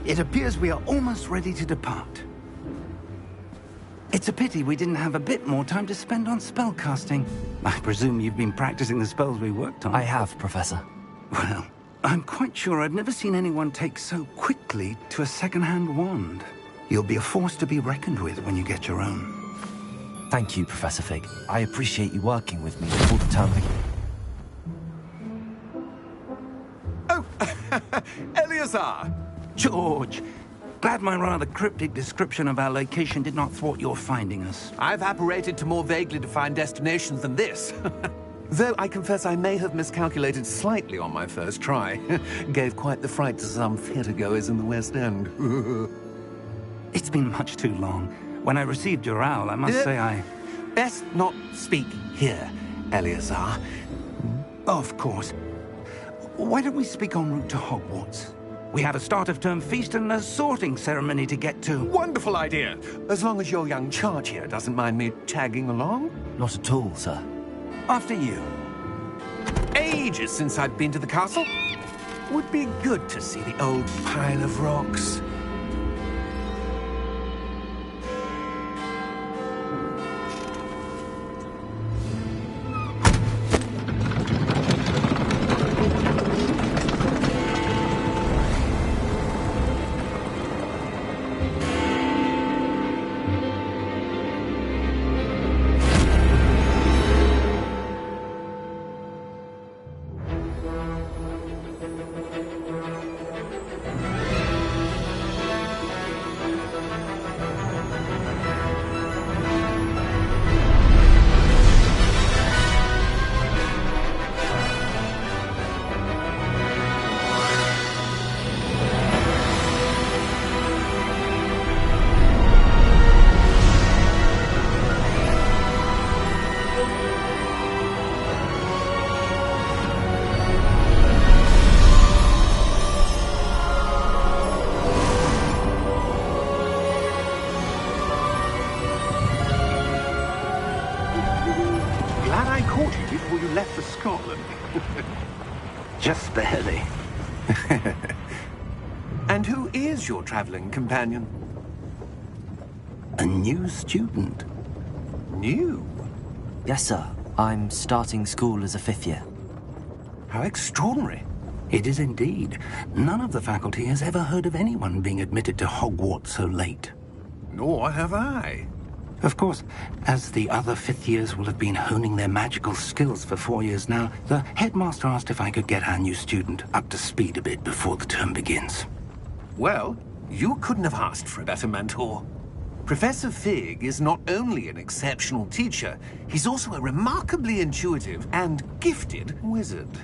It appears we are almost ready to depart. It's a pity we didn't have a bit more time to spend on spellcasting. I presume you've been practicing the spells we worked on. I have, Professor. Well, I'm quite sure I've never seen anyone take so quickly to a second-hand wand. You'll be a force to be reckoned with when you get your own. Thank you, Professor Fig. I appreciate you working with me before the term begins. Oh, Eleazar! George! Glad my rather cryptic description of our location did not thwart your finding us. I've apparated to more vaguely defined destinations than this. Though I confess I may have miscalculated slightly on my first try. Gave quite the fright to some theatergoers in the West End. It's been much too long. When I received your owl, I must say I... Best not speak here, Eleazar. Of course. Why don't we speak en route to Hogwarts? We have a start-of-term feast and a sorting ceremony to get to. Wonderful idea! As long as your young charge here doesn't mind me tagging along. Not at all, sir. After you. Ages since I'd been to the castle. Would be good to see the old pile of rocks. Just barely. And who is your traveling companion? A new student. New? Yes, sir. I'm starting school as a 5th year. How extraordinary. It is indeed. None of the faculty has ever heard of anyone being admitted to Hogwarts so late. Nor have I. Of course, as the other 5th years will have been honing their magical skills for 4 years now, the headmaster asked if I could get our new student up to speed a bit before the term begins. Well, you couldn't have asked for a better mentor. Professor Fig is not only an exceptional teacher, he's also a remarkably intuitive and gifted wizard.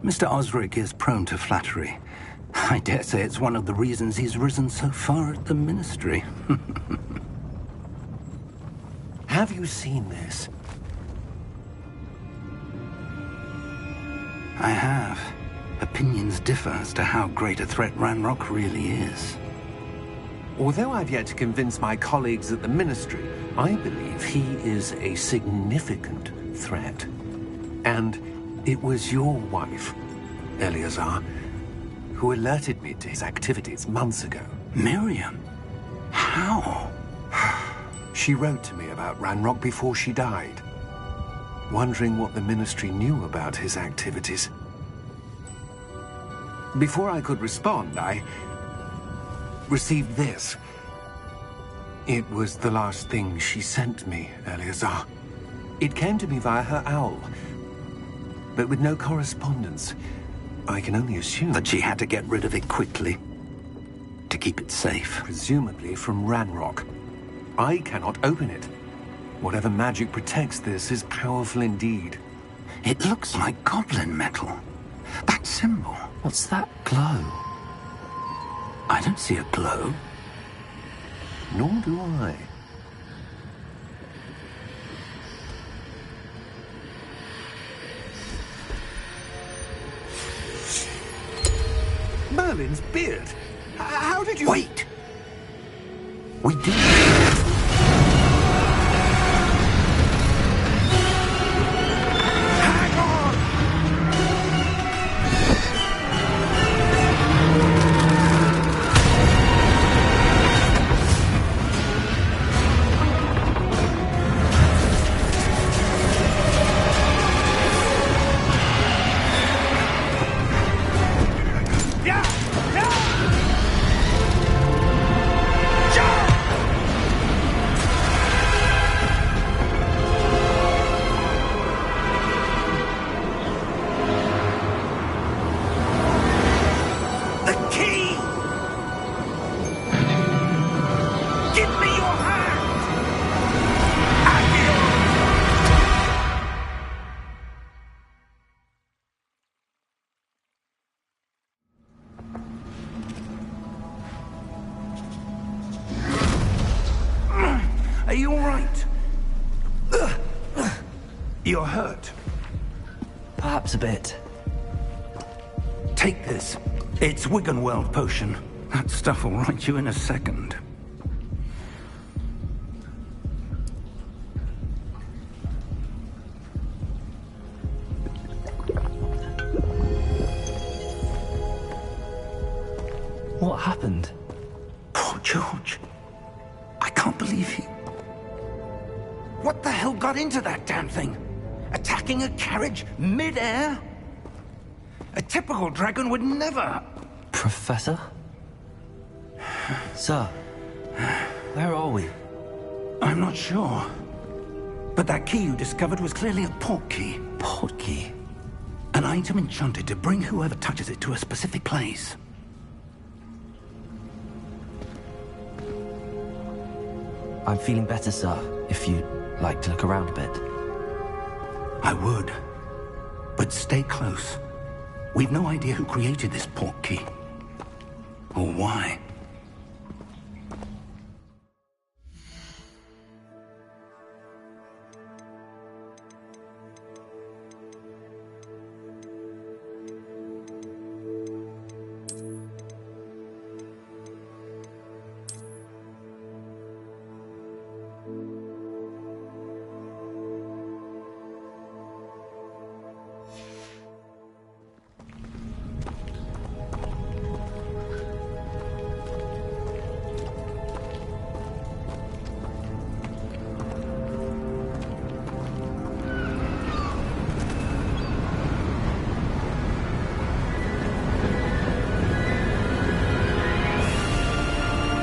Mr. Osric is prone to flattery. I dare say it's one of the reasons he's risen so far at the Ministry. Have you seen this? I have. Opinions differ as to how great a threat Ranrock really is. Although I've yet to convince my colleagues at the Ministry, I believe he is a significant threat. And it was your wife, Eleazar, who alerted me to his activities months ago. Miriam? How? She wrote to me about Ranrock before she died, wondering what the Ministry knew about his activities. Before I could respond, I received this. It was the last thing she sent me, Eleazar. It came to me via her owl, but with no correspondence. I can only assume that she had to get rid of it quickly, to keep it safe. Presumably from Ranrock. I cannot open it. Whatever magic protects this is powerful indeed. It looks like goblin metal. That symbol. What's that glow? I don't see a glow. Nor do I. Merlin's beard. How did you... Wait! We did. Hang on! You're hurt. Perhaps a bit. Take this. It's Wiggenweld potion. That stuff will right you in a second. What happened? Poor George. I can't believe he... What the hell got into that damn thing? Attacking a carriage mid-air? A typical dragon would never... Professor? Sir, where are we? I'm not sure. But that key you discovered was clearly a port key. Port key? An item enchanted to bring whoever touches it to a specific place. I'm feeling better, sir, if you'd like to look around a bit. I would. But stay close. We've no idea who created this port key. Or why.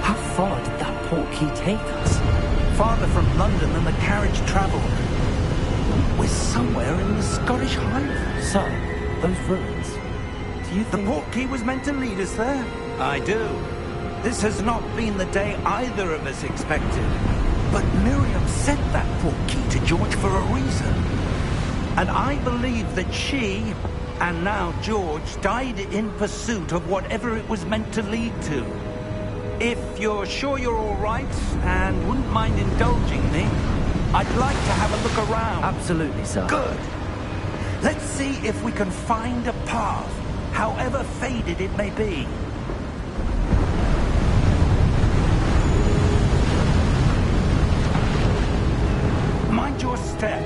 How far did that port key take us? Farther from London than the carriage traveled. We're somewhere in the Scottish Highlands. Sir, those ruins. Do you The think... port key was meant to lead us there? I do. This has not been the day either of us expected. But Miriam sent that port key to George for a reason. And I believe that she, and now George, died in pursuit of whatever it was meant to lead to. If you're sure you're all right, and wouldn't mind indulging me, I'd like to have a look around. Absolutely, sir. Good. Let's see if we can find a path, however faded it may be. Mind your step.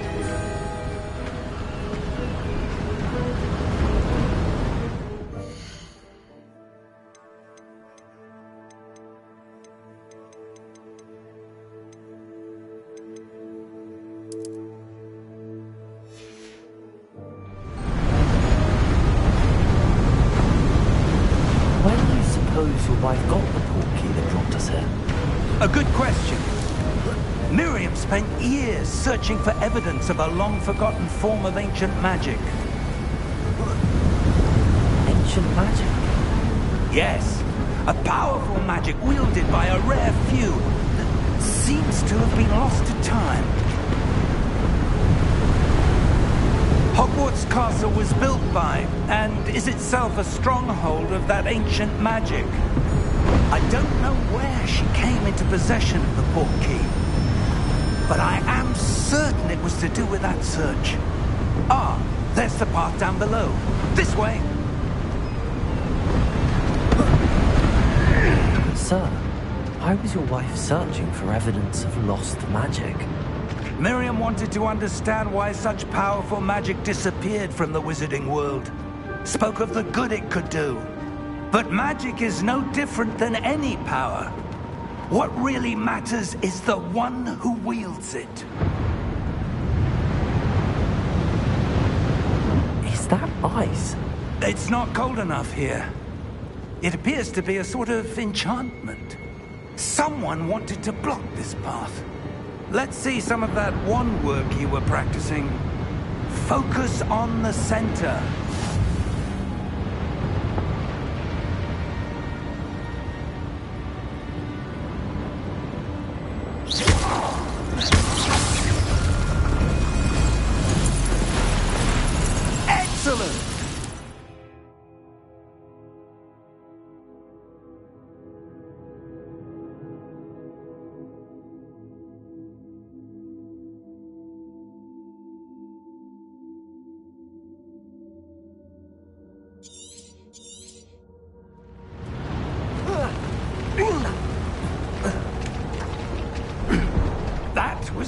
Where do you suppose your wife got the port key that dropped us here? A good question. Miriam spent years searching for evidence of a long-forgotten form of ancient magic. Ancient magic? Yes, a powerful magic wielded by a rare few that seems to have been lost to time. Hogwarts Castle was built by, and is itself a stronghold of that ancient magic. I don't know where she came into possession of the port key, but I am certain it was to do with that search. Ah, there's the path down below. This way. Sir, why was your wife searching for evidence of lost magic? Miriam wanted to understand why such powerful magic disappeared from the wizarding world. Spoke of the good it could do. But magic is no different than any power. What really matters is the one who wields it. Is that ice? It's not cold enough here. It appears to be a sort of enchantment. Someone wanted to block this path. Let's see some of that wand work you were practicing. Focus on the center. Excellent!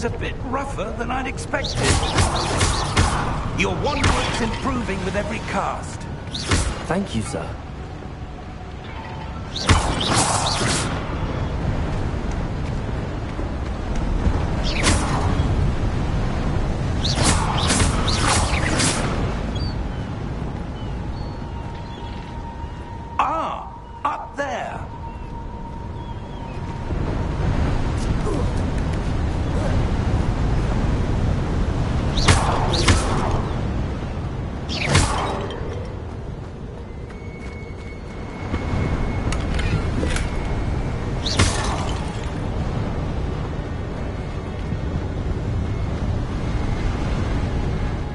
is a bit rougher than I'd expected. Your wandering's improving with every cast. Thank you, sir. Ah, up there.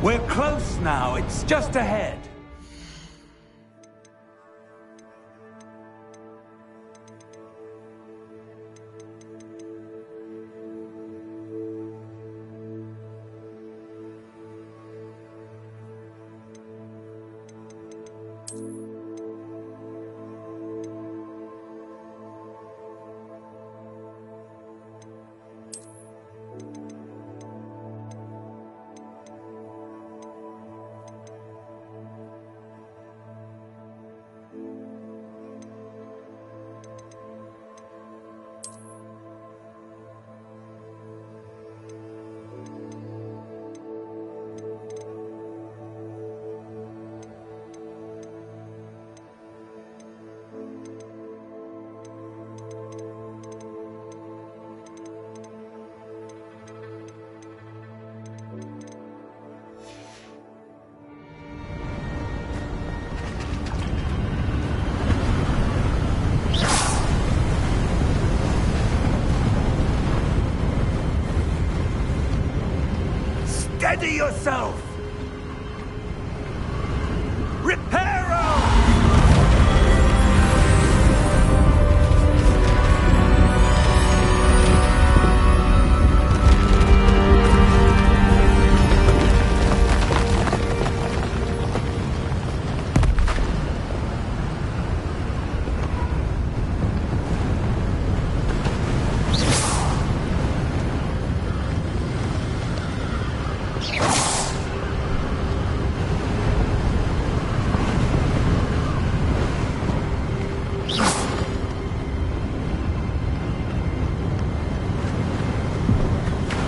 We're close now. It's just ahead. Steady yourself! Reparo!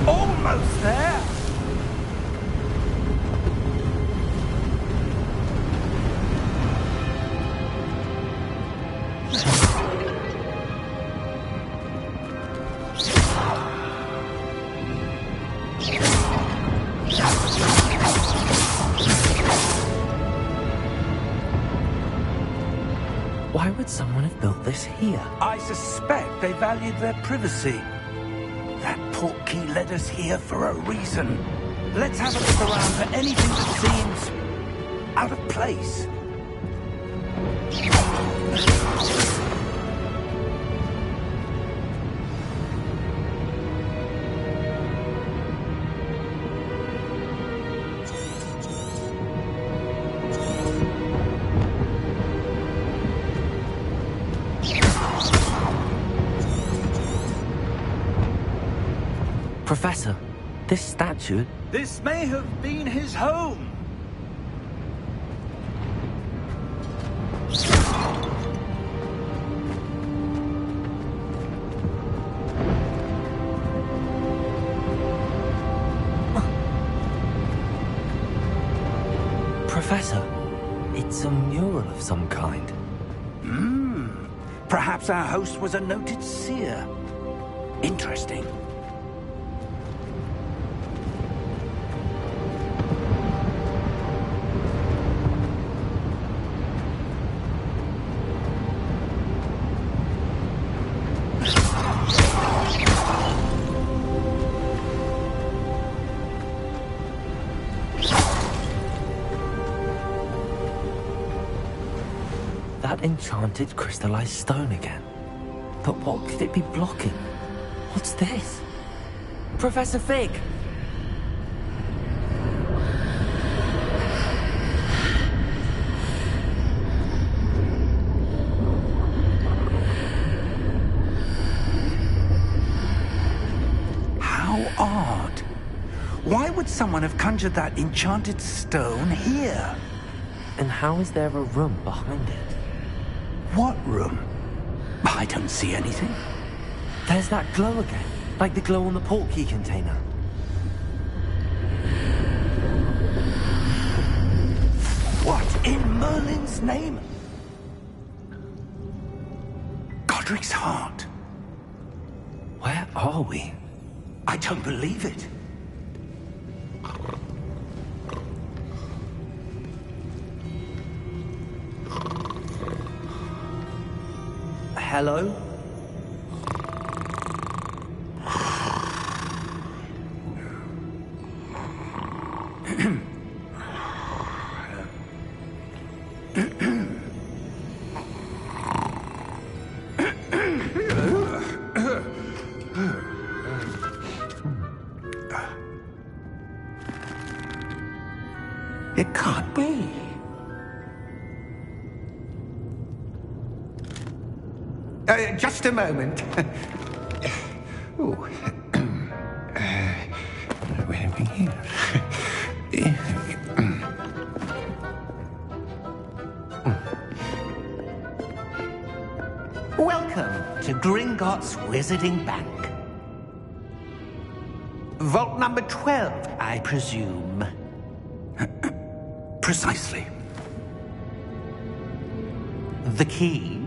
Almost there! Why would someone have built this here? I suspect they valued their privacy. That portkey led us here for a reason. Let's have a look around for anything that seems out of place. Professor, this statue... This may have been his home. Professor, it's a mural of some kind. Perhaps our host was a noted seer. Interesting. That enchanted crystallized stone again. But what could it be blocking? What's this? Professor Fig! How odd. Why would someone have conjured that enchanted stone here? And how is there a room behind it? What room? I don't see anything. There's that glow again, like the glow on the portkey container. What in Merlin's name? Godric's heart. Where are we? I don't believe it. Hello? It can't be. Just a moment. Ooh. Where are we here? Welcome to Gringotts Wizarding Bank. Vault number 12, I presume. Precisely. The key?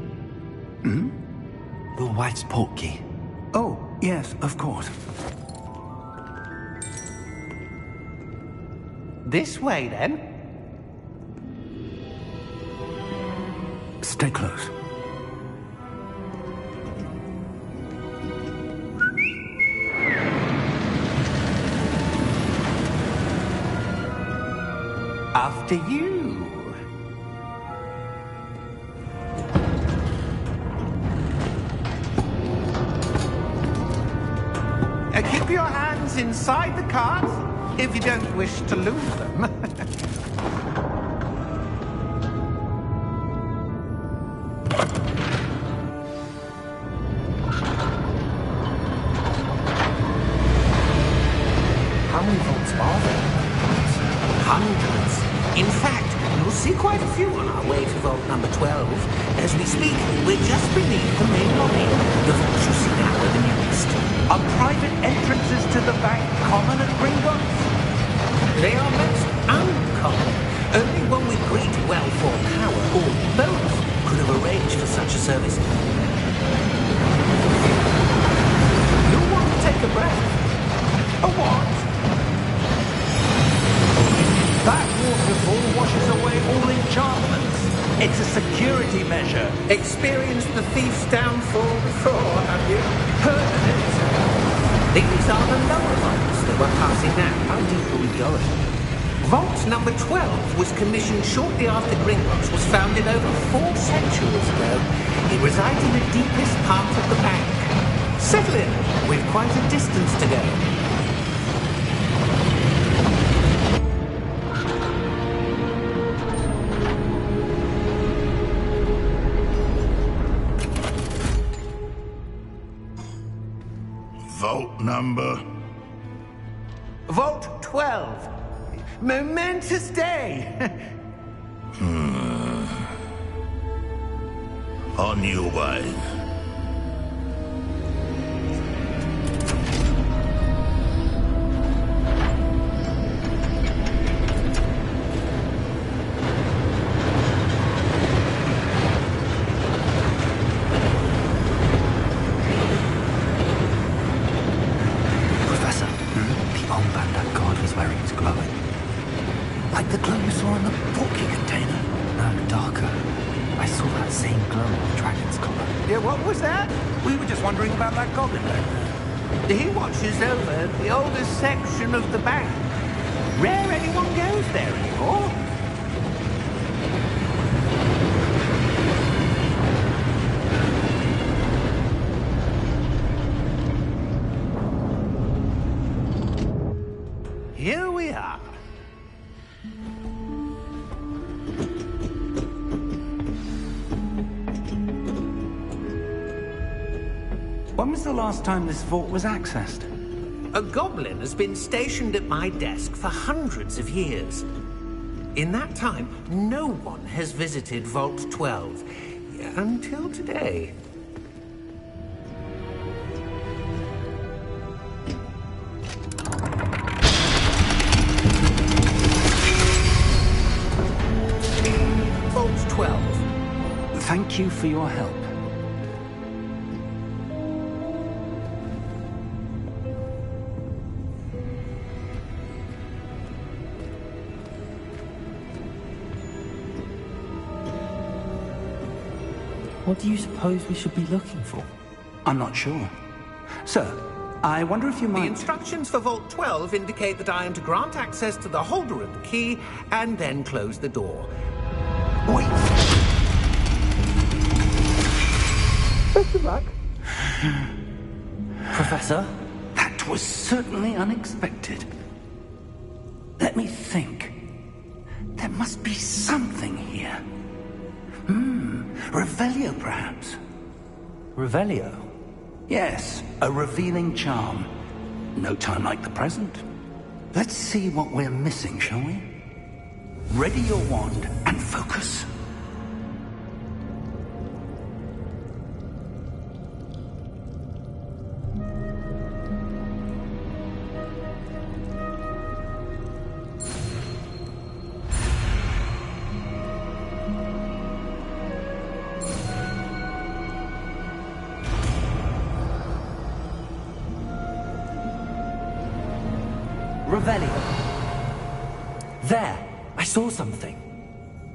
Your wife's portkey. Oh, yes, of course. This way, then. Stay close. After you. Keep your hands inside the cart if you don't wish to lose them. How many vaults are there? Hundreds. In fact, you'll see quite a few on our way to vault number 12. As we speak, we're just beneath the main lobby. The vaults you see now are the newest. Are private entrances to the bank common at Gringotts? They are most uncommon. Only one with great wealth or power, or both, could have arranged for such a service. You'll want to take a breath. A what? That waterfall washes away all enchantments. It's a security measure. Experienced the thief's downfall before, have you? Heard of it? These are the lower vaults that we're passing now. How deep are we going? Vault number 12 was commissioned shortly after Gringotts was founded over 4 centuries ago. It resides in the deepest part of the bank. Settle in. We've quite a distance to go. Vault number? Vault 12. Momentous day. On your way. Professor, the armband that guard was wearing is glowing. Like the glow you saw in the portkey container. No, darker. I saw that same glow on the dragon's collar. Yeah, what was that? We were just wondering about that goblin back there. He watches over the oldest section of the bank. Rare anyone goes there anymore. Here we are. When was the last time this vault was accessed? A goblin has been stationed at my desk for hundreds of years. In that time, no one has visited Vault 12. Until today. Vault 12. Thank you for your help. What do you suppose we should be looking for? I'm not sure. Sir, I wonder if you The might... instructions for Vault 12 indicate that I am to grant access to the holder of the key and then close the door. Wait! Best of luck. Professor? That was certainly unexpected. Let me think. There must be something here. Revelio, perhaps? Revelio? Yes, a revealing charm. No time like the present. Let's see what we're missing, shall we? Ready your wand and focus. Revelio. There! I saw something.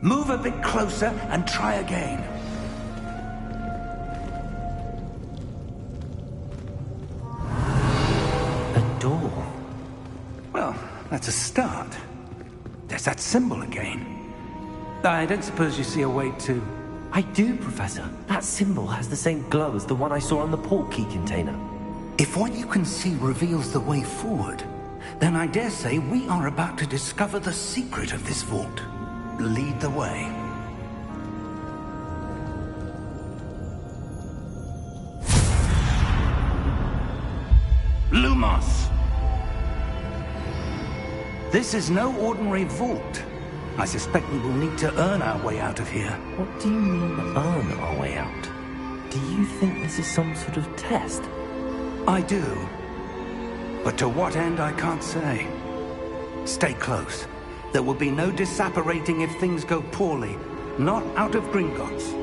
Move a bit closer and try again. A door. Well, that's a start. There's that symbol again. I don't suppose you see a way to... I do, Professor. That symbol has the same glow as the one I saw on the port key container. If what you can see reveals the way forward, then I dare say we are about to discover the secret of this vault. Lead the way. Lumos! This is no ordinary vault. I suspect we will need to earn our way out of here. What do you mean, earn our way out? Do you think this is some sort of test? I do. But to what end, I can't say. Stay close. There will be no disapparating if things go poorly. Not out of Gringotts.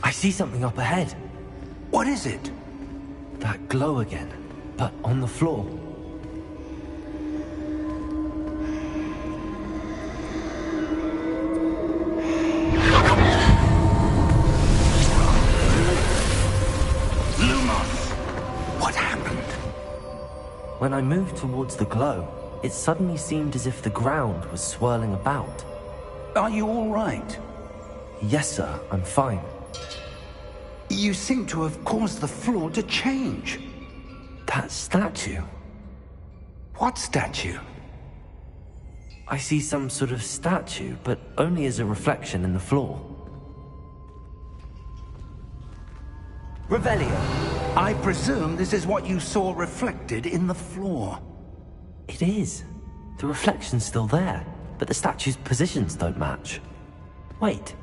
I see something up ahead. What is it? That glow again, but on the floor. Lumos! What happened? When I moved towards the glow, it suddenly seemed as if the ground was swirling about. Are you all right? Yes, sir, I'm fine. You seem to have caused the floor to change. That statue. What statue? I see some sort of statue, but only as a reflection in the floor. Revelio. I presume this is what you saw reflected in the floor. It is. The reflection's still there, but the statue's positions don't match. Wait.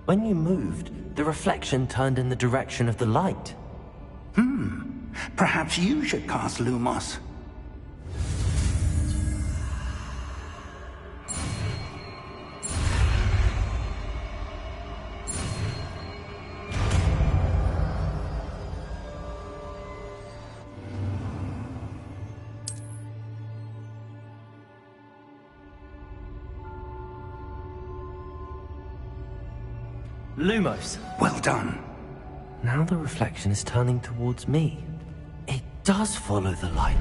When you moved, the reflection turned in the direction of the light. Perhaps you should cast Lumos. Lumos. Well done. Now the reflection is turning towards me. It does follow the light.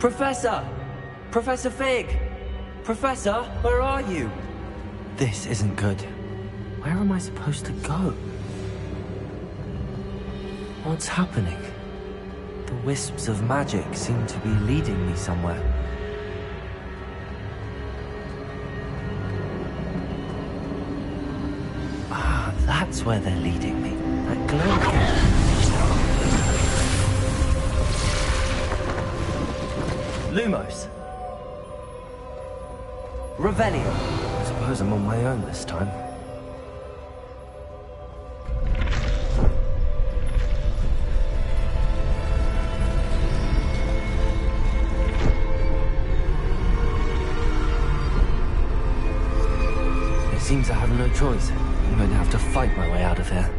Professor! Professor Fig! Professor, where are you? This isn't good. Where am I supposed to go? What's happening? The wisps of magic seem to be leading me somewhere. Ah, that's where they're leading me. That glow again. Lumos. Revelio. I suppose I'm on my own this time. It seems I have no choice. I'm going to have to fight my way out of here.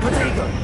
Potato!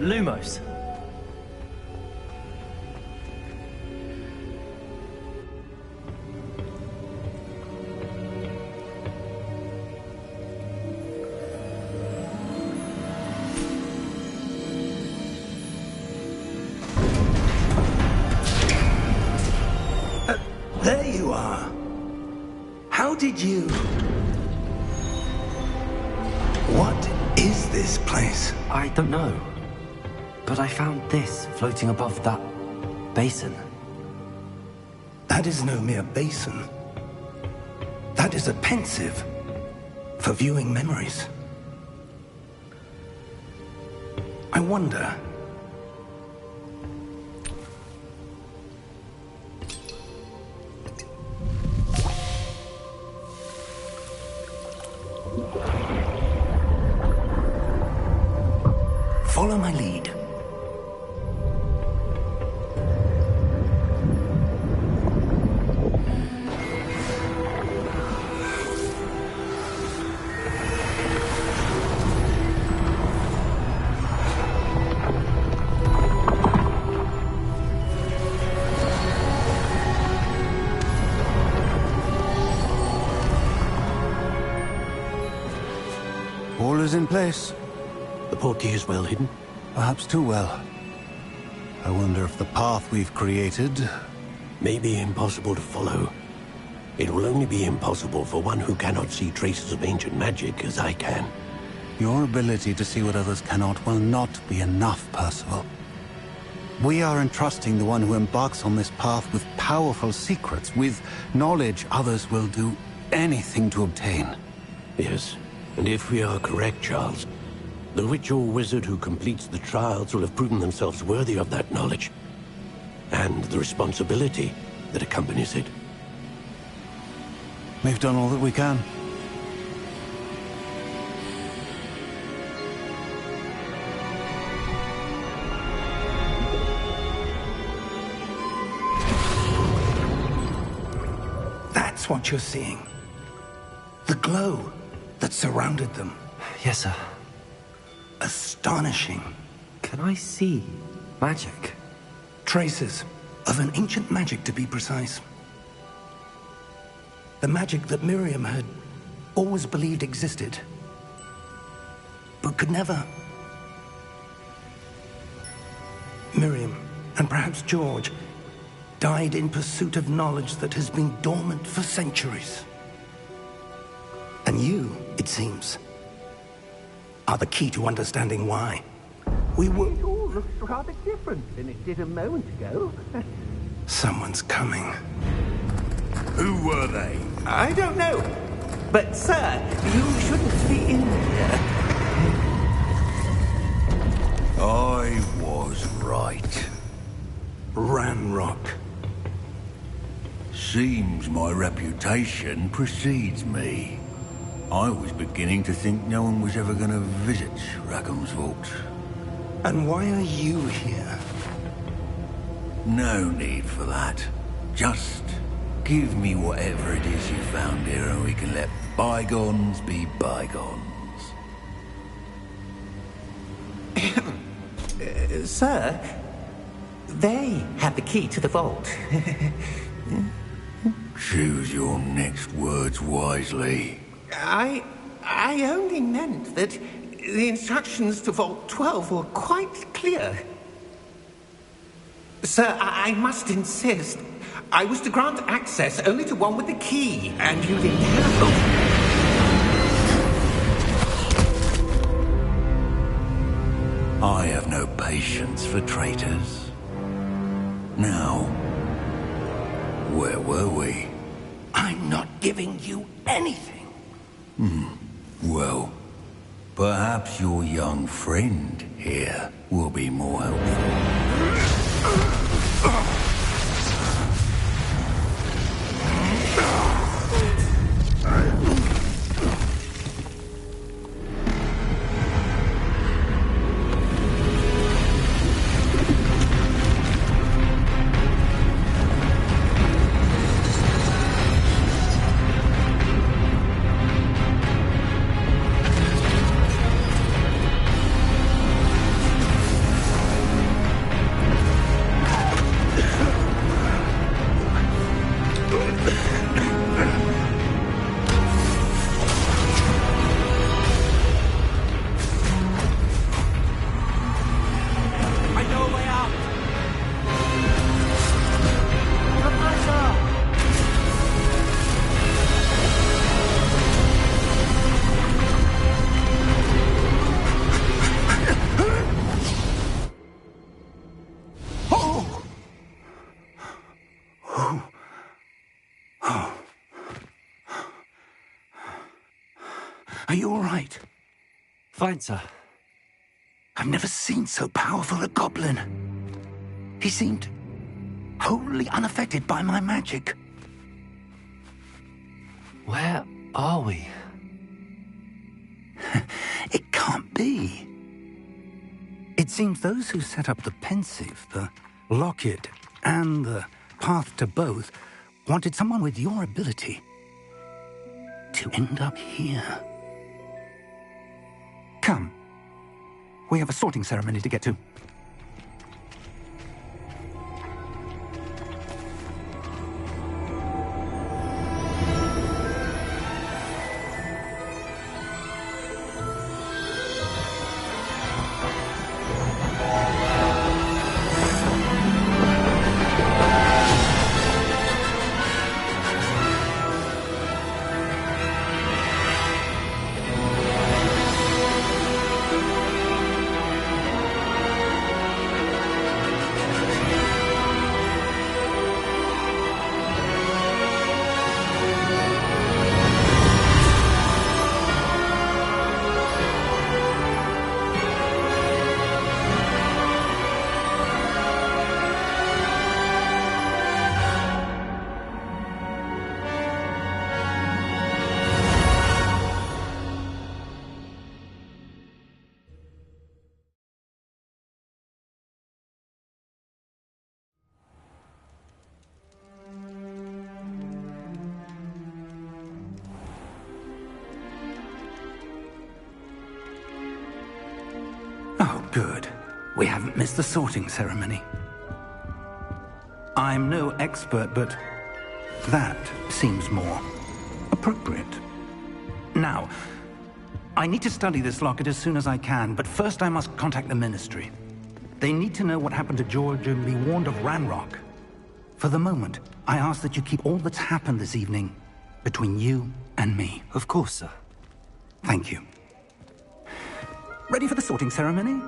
Lumos. There you are. How did you... What is this place? I don't know. But I found this floating above that basin. That is no mere basin. That is a pensive for viewing memories. I wonder... Follow my lead. All is in place. The portkey is well hidden. Perhaps too well. I wonder if the path we've created... May be impossible to follow. It will only be impossible for one who cannot see traces of ancient magic as I can. Your ability to see what others cannot will not be enough, Percival. We are entrusting the one who embarks on this path with powerful secrets, with knowledge others will do anything to obtain. Yes, and if we are correct, Charles, The ritual wizard who completes the trials will have proven themselves worthy of that knowledge, and the responsibility that accompanies it. We've done all that we can. That's what you're seeing. The glow that surrounded them. Yes, sir. Astonishing. Can I see magic? Traces of an ancient magic, to be precise. The magic that Miriam had always believed existed, but could never. Miriam, and perhaps George, died in pursuit of knowledge that has been dormant for centuries. And you, it seems, are the key to understanding why. We were... It all looks rather different than it did a moment ago. Someone's coming. Who were they? I don't know. But, sir, you shouldn't be in here. I was right. Ranrock. Seems my reputation precedes me. I was beginning to think no one was ever going to visit Rackham's Vault. And why are you here? No need for that. Just give me whatever it is you found here and we can let bygones be bygones. Sir, they have the key to the vault. Choose your next words wisely. I only meant that the instructions to Vault 12 were quite clear. Sir, I must insist. I was to grant access only to one with the key, and you didn't have I have no patience for traitors. Now, where were we? I'm not giving you anything. Well, perhaps your young friend here will be more helpful. Are you all right? Fine, sir. I've never seen so powerful a goblin. He seemed wholly unaffected by my magic. Where are we? It can't be. It seems those who set up the Pensieve, the Locket, and the Path to Both wanted someone with your ability to end up here. Come. We have a sorting ceremony to get to. Good. We haven't missed the sorting ceremony. I'm no expert, but that seems more appropriate. Now, I need to study this locket as soon as I can, but first I must contact the Ministry. They need to know what happened to George and be warned of Ranrock. For the moment, I ask that you keep all that's happened this evening between you and me. Of course, sir. Thank you. Ready for the sorting ceremony?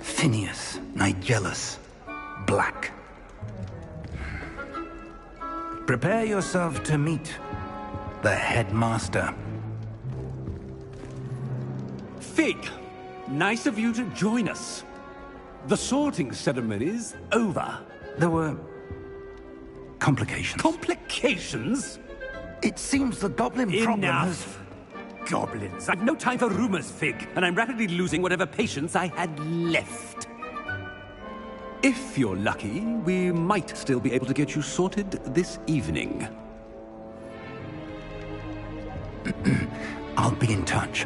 Phineas Nigellus Black. Prepare yourself to meet the headmaster. Fig, nice of you to join us. The sorting ceremony's over. There were complications. Complications? It seems the goblin problem has... Enough! Goblins. I've no time for rumors, Fig, and I'm rapidly losing whatever patience I had left. If you're lucky, we might still be able to get you sorted this evening. I'll be in touch.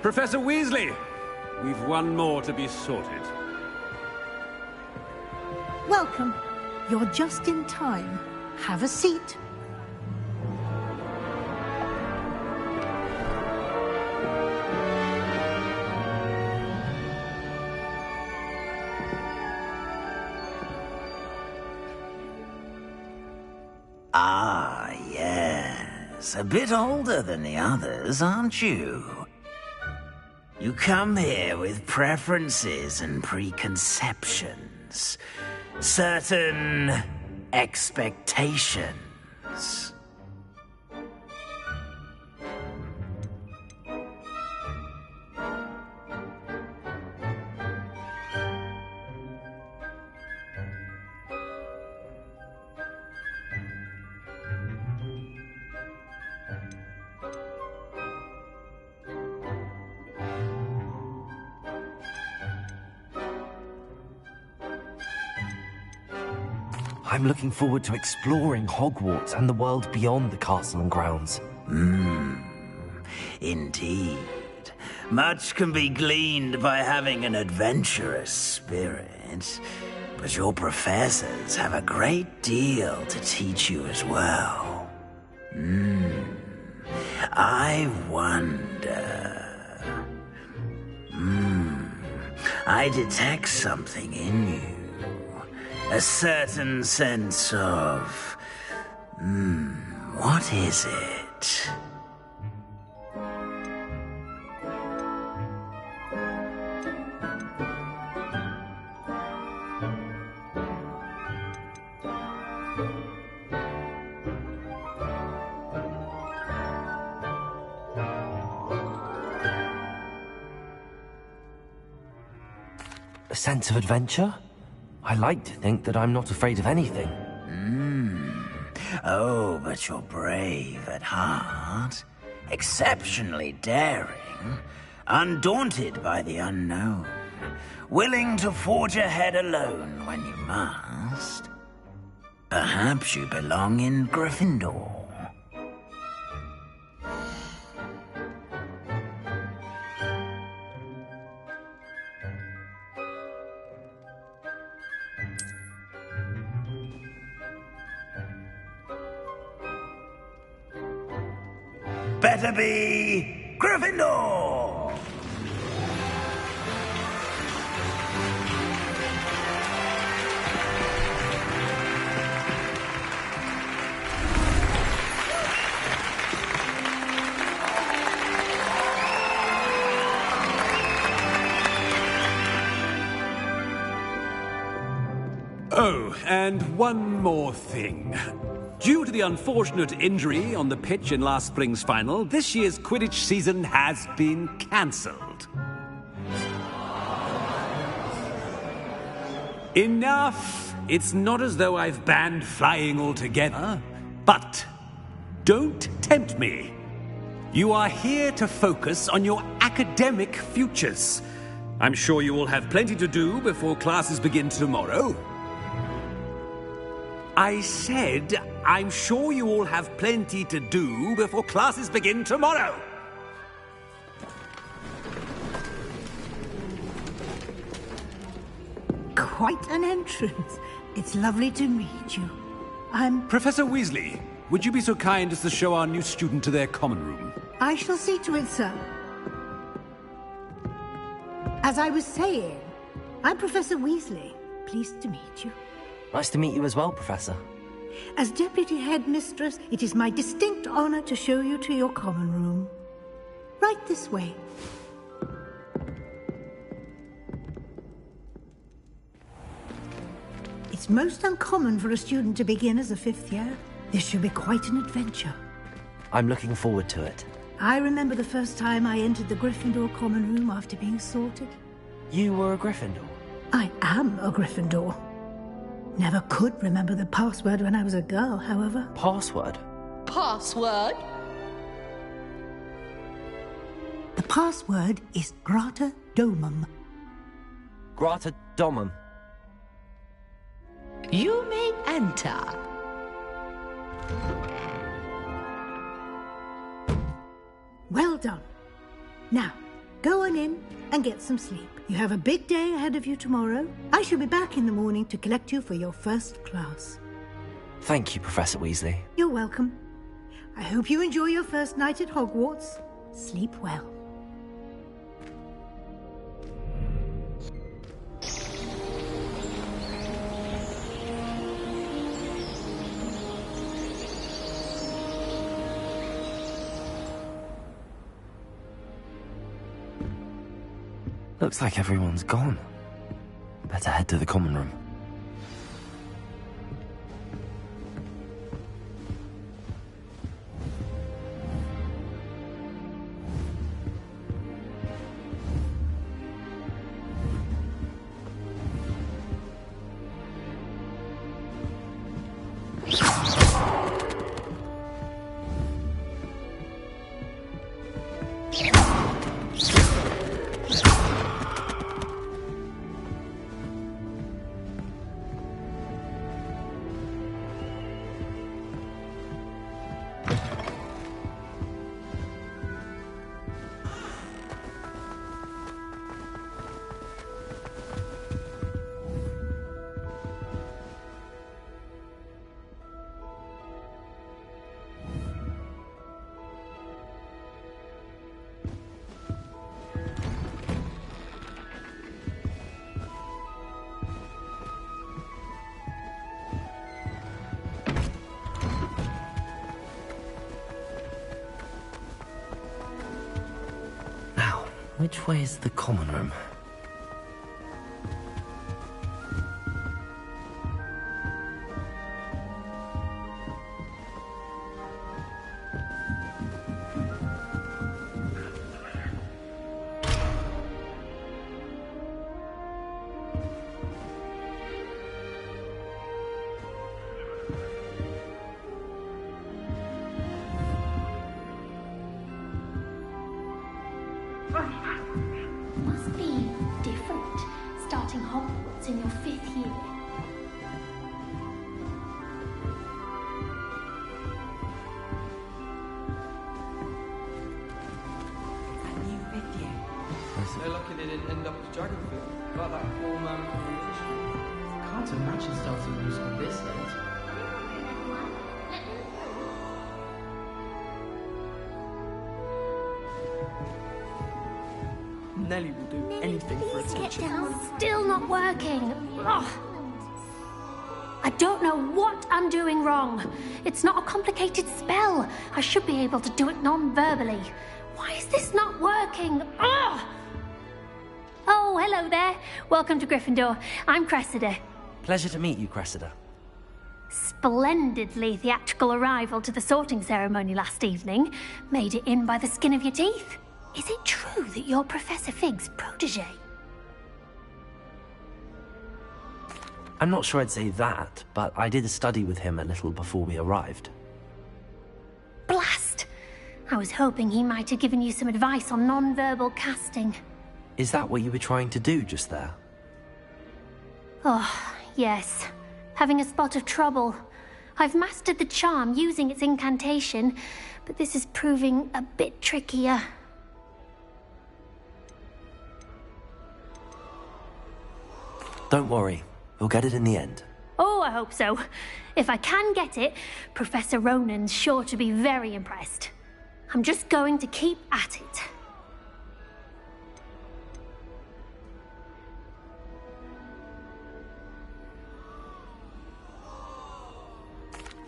Professor Weasley, we've one more to be sorted. Welcome. You're just in time. Have a seat. Ah, yes. A bit older than the others, aren't you? You come here with preferences and preconceptions. Certain expectations. I'm looking forward to exploring Hogwarts and the world beyond the castle and grounds. Indeed. Much can be gleaned by having an adventurous spirit, but your professors have a great deal to teach you as well. I wonder... I detect something in you. A certain sense of... what is it? A sense of adventure? I like to think that I'm not afraid of anything. Oh, but you're brave at heart. Exceptionally daring. Undaunted by the unknown. Willing to forge ahead alone when you must. Perhaps you belong in Gryffindor. Better be Gryffindor! Oh, and one more thing. Due to the unfortunate injury on the pitch in last spring's final, this year's Quidditch season has been cancelled. Enough! It's not as though I've banned flying altogether, but don't tempt me. You are here to focus on your academic futures. I'm sure you will have plenty to do before classes begin tomorrow. I said, I'm sure you all have plenty to do before classes begin tomorrow. Quite an entrance. It's lovely to meet you. I'm... Professor Weasley, would you be so kind as to show our new student to their common room? I shall see to it, sir. As I was saying, I'm Professor Weasley. Pleased to meet you. Nice to meet you as well, Professor. As Deputy Headmistress, it is my distinct honor to show you to your common room. Right this way. It's most uncommon for a student to begin as a fifth year. This should be quite an adventure. I'm looking forward to it. I remember the first time I entered the Gryffindor common room after being sorted. You were a Gryffindor? I am a Gryffindor. Never could remember the password when I was a girl, however. Password? Password? The password is Grata Domum. Grata Domum. You may enter. Well done. Now, go on in and get some sleep. You have a big day ahead of you tomorrow. I shall be back in the morning to collect you for your first class. Thank you, Professor Weasley. You're welcome. I hope you enjoy your first night at Hogwarts. Sleep well. Looks like everyone's gone. Better head to the common room. Which way is the common room? Must be different, starting Hogwarts in your 5th year. That new 5th year. They're lucky they didn't end up as Dragonfield. About that poor man from the ministry. Can't imagine starting new school this late. Nelly will do anything for attention. Still not working. Ugh. I don't know what I'm doing wrong. It's not a complicated spell. I should be able to do it non-verbally. Why is this not working? Ugh. Oh, hello there. Welcome to Gryffindor. I'm Cressida. Pleasure to meet you, Cressida. splendidly theatrical arrival to the sorting ceremony last evening made it in by the skin of your teeth. Is it true that you're Professor Fig's protege? I'm not sure I'd say that, but I did study with him a little before we arrived. Blast! I was hoping he might have given you some advice on non-verbal casting. Is that what you were trying to do just there? Oh, yes. Having a spot of trouble. I've mastered the charm using its incantation, but this is proving a bit trickier. Don't worry. We'll get it in the end. Oh, I hope so. If I can get it, Professor Ronan's sure to be very impressed. I'm just going to keep at it.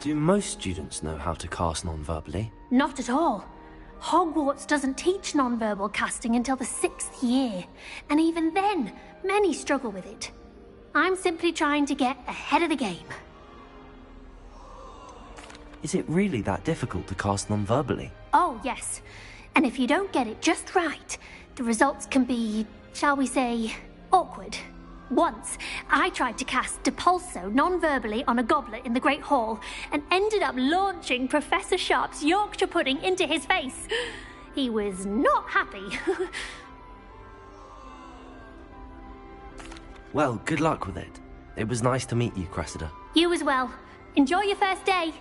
Do most students know how to cast non-verbally? Not at all. Hogwarts doesn't teach non-verbal casting until the 6th year, and even then, many struggle with it. I'm simply trying to get ahead of the game. Is it really that difficult to cast non-verbally? Oh, yes. And if you don't get it just right, the results can be, shall we say, awkward. Once, I tried to cast Depulso non-verbally on a goblet in the Great Hall and ended up launching Professor Sharp's Yorkshire pudding into his face. He was not happy. Well, good luck with it. It was nice to meet you, Cressida. You as well. Enjoy your first day.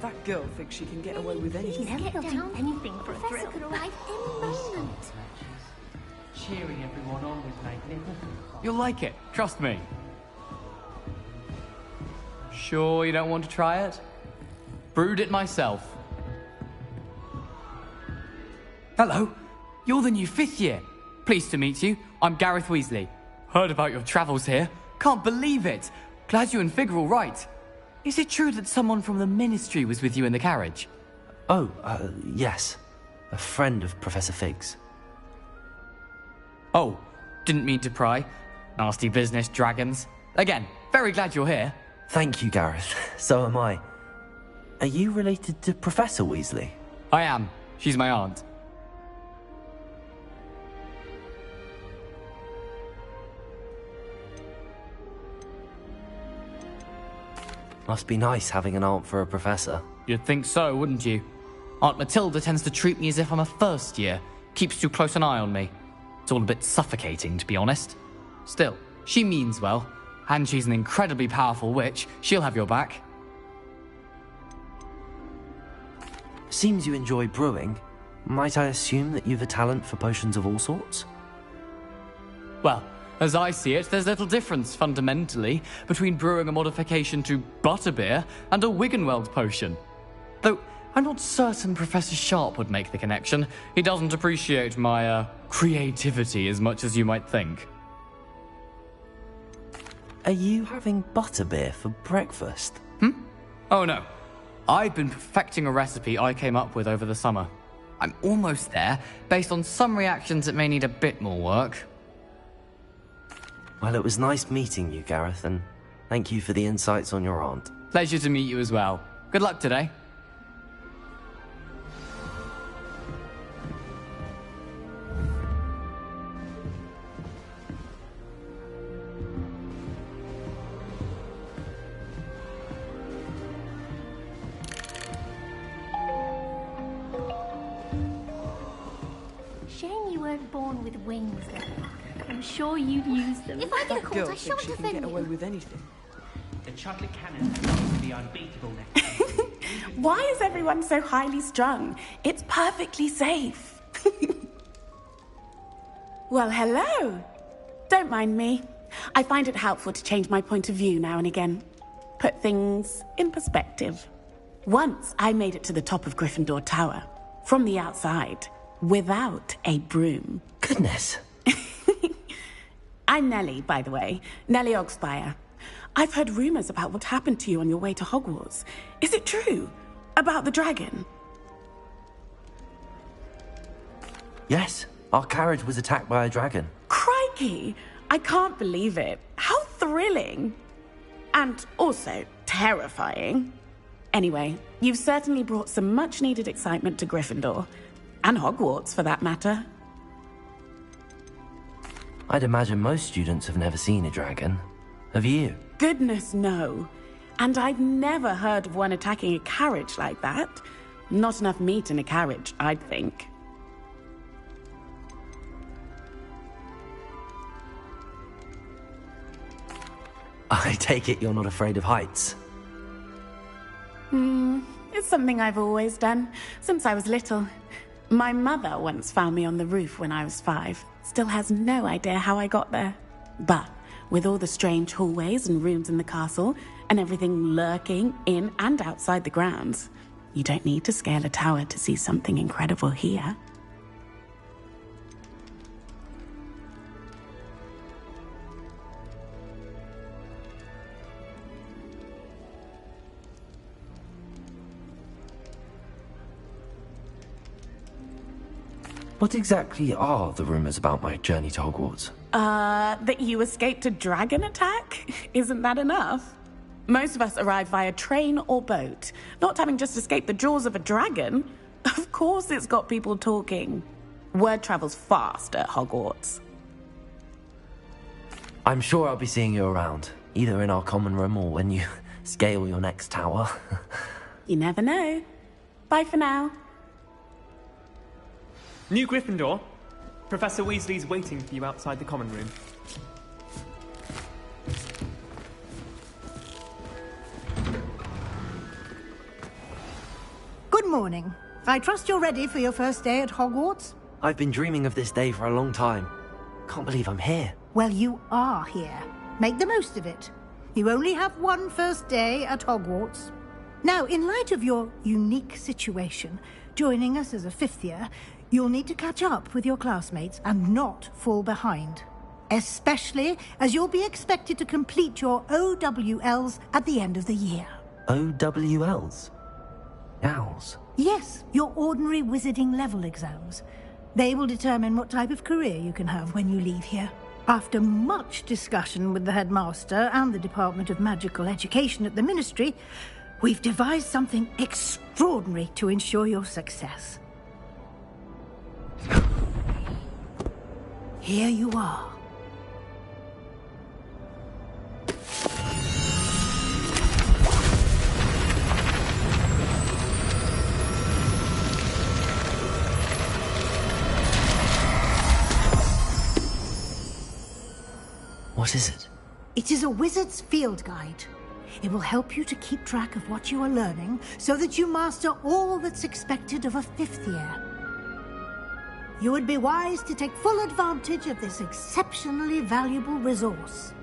That girl thinks she can get away with anything. Never will do anything for a Professor thrill. could arrive any moment. Cheering everyone on was magnificent. You'll like it, trust me. Sure you don't want to try it? Brewed it myself. Hello, you're the new 5th year. Pleased to meet you. I'm Gareth Weasley. Heard about your travels here. Can't believe it. Glad you and Fig are all right. Is it true that someone from the Ministry was with you in the carriage? Oh, yes. A friend of Professor Fig's. Oh, didn't mean to pry. Nasty business, dragons. Again, very glad you're here. Thank you, Gareth. So am I. Are you related to Professor Weasley? I am. She's my aunt. Must be nice having an aunt for a professor. You'd think so, wouldn't you? Aunt Matilda tends to treat me as if I'm a first year. Keeps too close an eye on me. It's all a bit suffocating, to be honest. Still, she means well. And she's an incredibly powerful witch. She'll have your back. Seems you enjoy brewing. Might I assume that you've a talent for potions of all sorts? Well, as I see it, there's little difference, fundamentally, between brewing a modification to butterbeer and a Wiggenweld potion. Though, I'm not certain Professor Sharp would make the connection. He doesn't appreciate my, creativity as much as you might think. Are you having butterbeer for breakfast? Oh no. I've been perfecting a recipe I came up with over the summer. I'm almost there, based on some reactions that may need a bit more work. Well, it was nice meeting you, Gareth, and thank you for the insights on your aunt. Pleasure to meet you as well. Good luck today. weren't born with wings, though. I'm sure you'd use them. If I get That caught, girl I thinks shan't she can offend get away you. with anything. The chocolate cannon is going to be unbeatable next time. Why is everyone so highly strung? It's perfectly safe. Well, hello. Don't mind me. I find it helpful to change my point of view now and again. Put things in perspective. Once I made it to the top of Gryffindor Tower, from the outside, without a broom. Goodness. I'm Nellie, by the way. Nellie Ogspire. I've heard rumors about what happened to you on your way to Hogwarts. Is it true? About the dragon? Yes, our carriage was attacked by a dragon. Crikey! I can't believe it. How thrilling! And also terrifying. Anyway, you've certainly brought some much-needed excitement to Gryffindor. And Hogwarts, for that matter. I'd imagine most students have never seen a dragon. Have you? Goodness, no. And I've never heard of one attacking a carriage like that. Not enough meat in a carriage, I'd think. I take it you're not afraid of heights. It's something I've always done, since I was little. My mother once found me on the roof when I was 5. Still has no idea how I got there. But with all the strange hallways and rooms in the castle, and everything lurking in and outside the grounds, you don't need to scale a tower to see something incredible here. What exactly are the rumors about my journey to Hogwarts? That you escaped a dragon attack? Isn't that enough? Most of us arrive via train or boat, not having just escaped the jaws of a dragon. Of course it's got people talking. Word travels fast at Hogwarts. I'm sure I'll be seeing you around, either in our common room or when you scale your next tower. You never know. Bye for now. New Gryffindor. Professor Weasley's waiting for you outside the common room. Good morning. I trust you're ready for your first day at Hogwarts? I've been dreaming of this day for a long time. Can't believe I'm here. Well, you are here. Make the most of it. You only have one first day at Hogwarts. Now, in light of your unique situation, joining us as a 5th year, you'll need to catch up with your classmates and not fall behind. Especially as you'll be expected to complete your OWLs at the end of the year. OWLs? Owls? Yes, your ordinary wizarding level exams. They will determine what type of career you can have when you leave here. After much discussion with the headmaster and the Department of Magical Education at the Ministry, we've devised something extraordinary to ensure your success. Here you are. What is it? It is a wizard's field guide. It will help you to keep track of what you are learning so that you master all that's expected of a 5th year. You would be wise to take full advantage of this exceptionally valuable resource.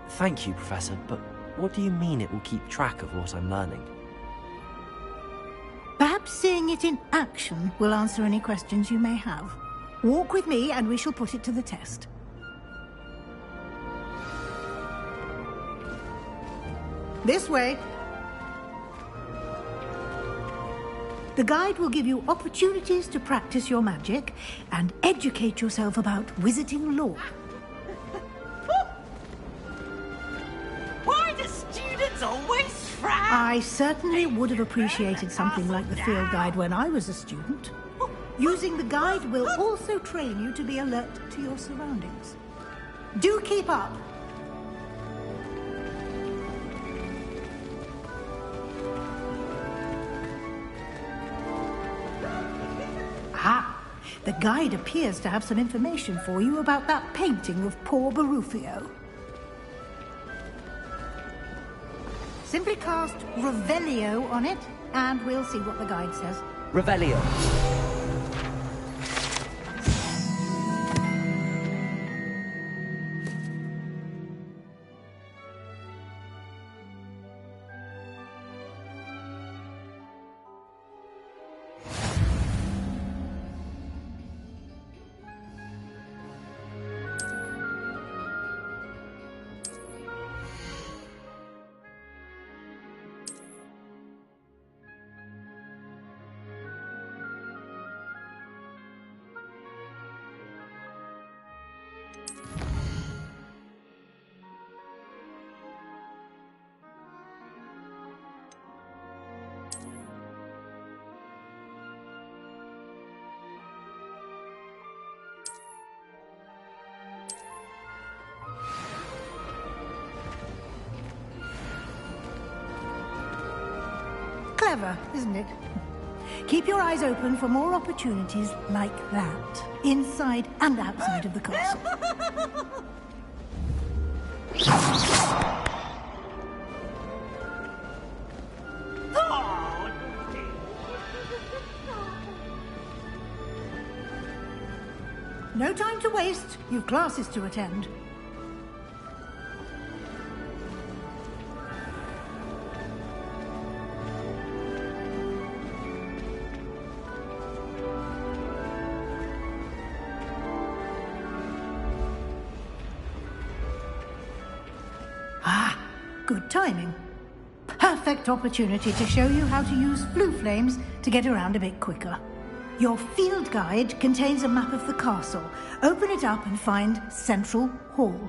Thank you, Professor, but what do you mean it will keep track of what I'm learning? Perhaps seeing it in action will answer any questions you may have. Walk with me and we shall put it to the test. This way. The guide will give you opportunities to practice your magic and educate yourself about wizarding lore. Why do students always frown? I certainly would have appreciated something like the field guide when I was a student. Using the guide will also train you to be alert to your surroundings. Do keep up. guide appears to have some information for you about that painting of poor Barufio. Simply cast Revelio on it, and we'll see what the guide says. Revelio. Clever, isn't it? Keep your eyes open for more opportunities like that, inside and outside of the castle. No time to waste. You've classes to attend. Good timing. Perfect opportunity to show you how to use flue flames to get around a bit quicker. Your field guide contains a map of the castle. Open it up and find Central Hall.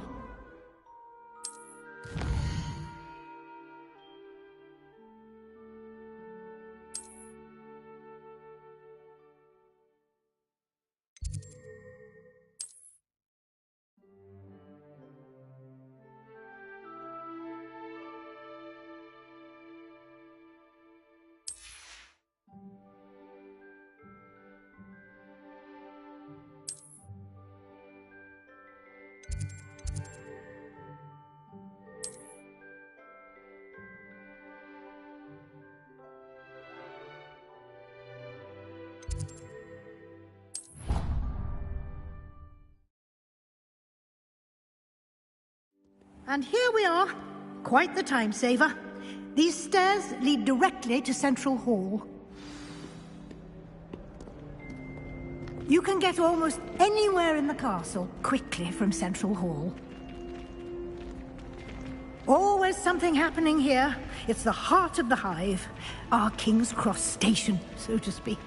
And here we are. Quite the time saver. These stairs lead directly to Central Hall. You can get almost anywhere in the castle quickly from Central Hall. Always something happening here. It's the heart of the Hive. Our King's Cross station, so to speak.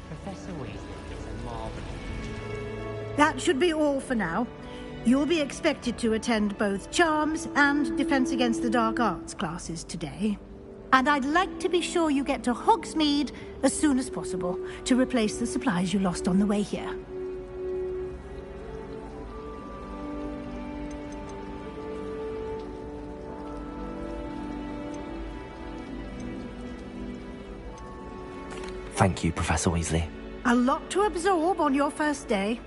Professor Weasley is a marvelous. That should be all for now. You'll be expected to attend both Charms and Defense Against the Dark Arts classes today. And I'd like to be sure you get to Hogsmeade as soon as possible to replace the supplies you lost on the way here. Thank you, Professor Weasley. A lot to absorb on your first day,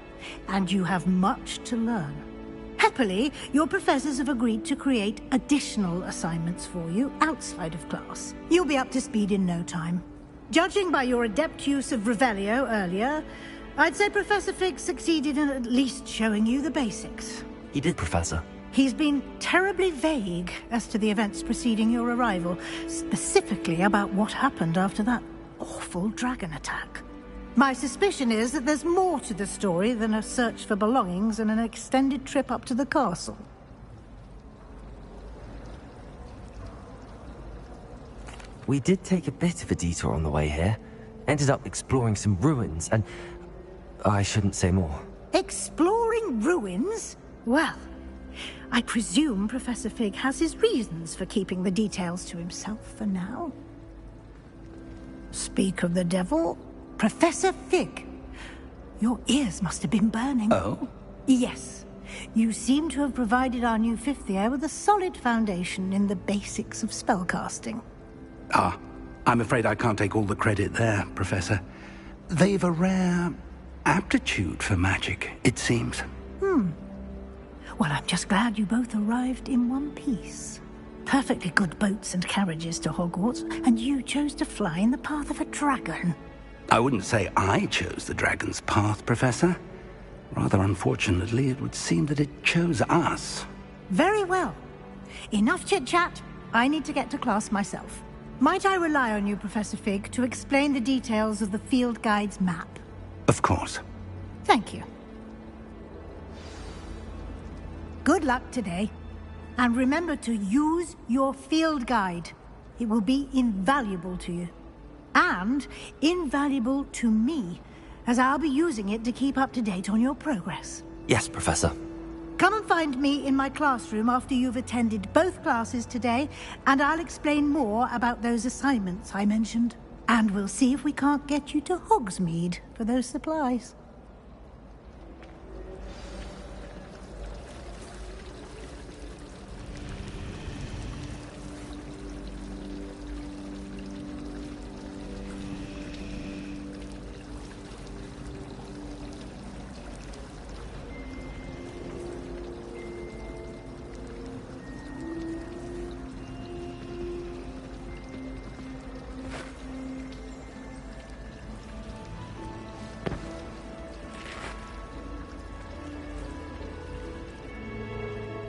and you have much to learn. Happily, your professors have agreed to create additional assignments for you outside of class. You'll be up to speed in no time. Judging by your adept use of Revelio earlier, I'd say Professor Fig succeeded in at least showing you the basics. He did, Professor. He's been terribly vague as to the events preceding your arrival, specifically about what happened after that awful dragon attack. My suspicion is that there's more to the story than a search for belongings and an extended trip up to the castle. We did take a bit of a detour on the way here. Ended up exploring some ruins, and I shouldn't say more. Exploring ruins? Well, I presume Professor Fig has his reasons for keeping the details to himself for now. Speak of the devil, Professor Fig. Your ears must have been burning. Oh? Yes. You seem to have provided our new fifth year with a solid foundation in the basics of spellcasting. I'm afraid I can't take all the credit there, Professor. They've a rare aptitude for magic, it seems. Well, I'm just glad you both arrived in one piece. Perfectly good boats and carriages to Hogwarts, and you chose to fly in the path of a dragon. I wouldn't say I chose the dragon's path, Professor. Rather unfortunately, it would seem that it chose us. Very well. Enough chit-chat. I need to get to class myself. Might I rely on you, Professor Fig, to explain the details of the field guide's map? Of course. Thank you. Good luck today. And remember to use your field guide. It will be invaluable to you. And invaluable to me, as I'll be using it to keep up to date on your progress. Yes, Professor. Come and find me in my classroom after you've attended both classes today, and I'll explain more about those assignments I mentioned. And we'll see if we can't get you to Hogsmeade for those supplies.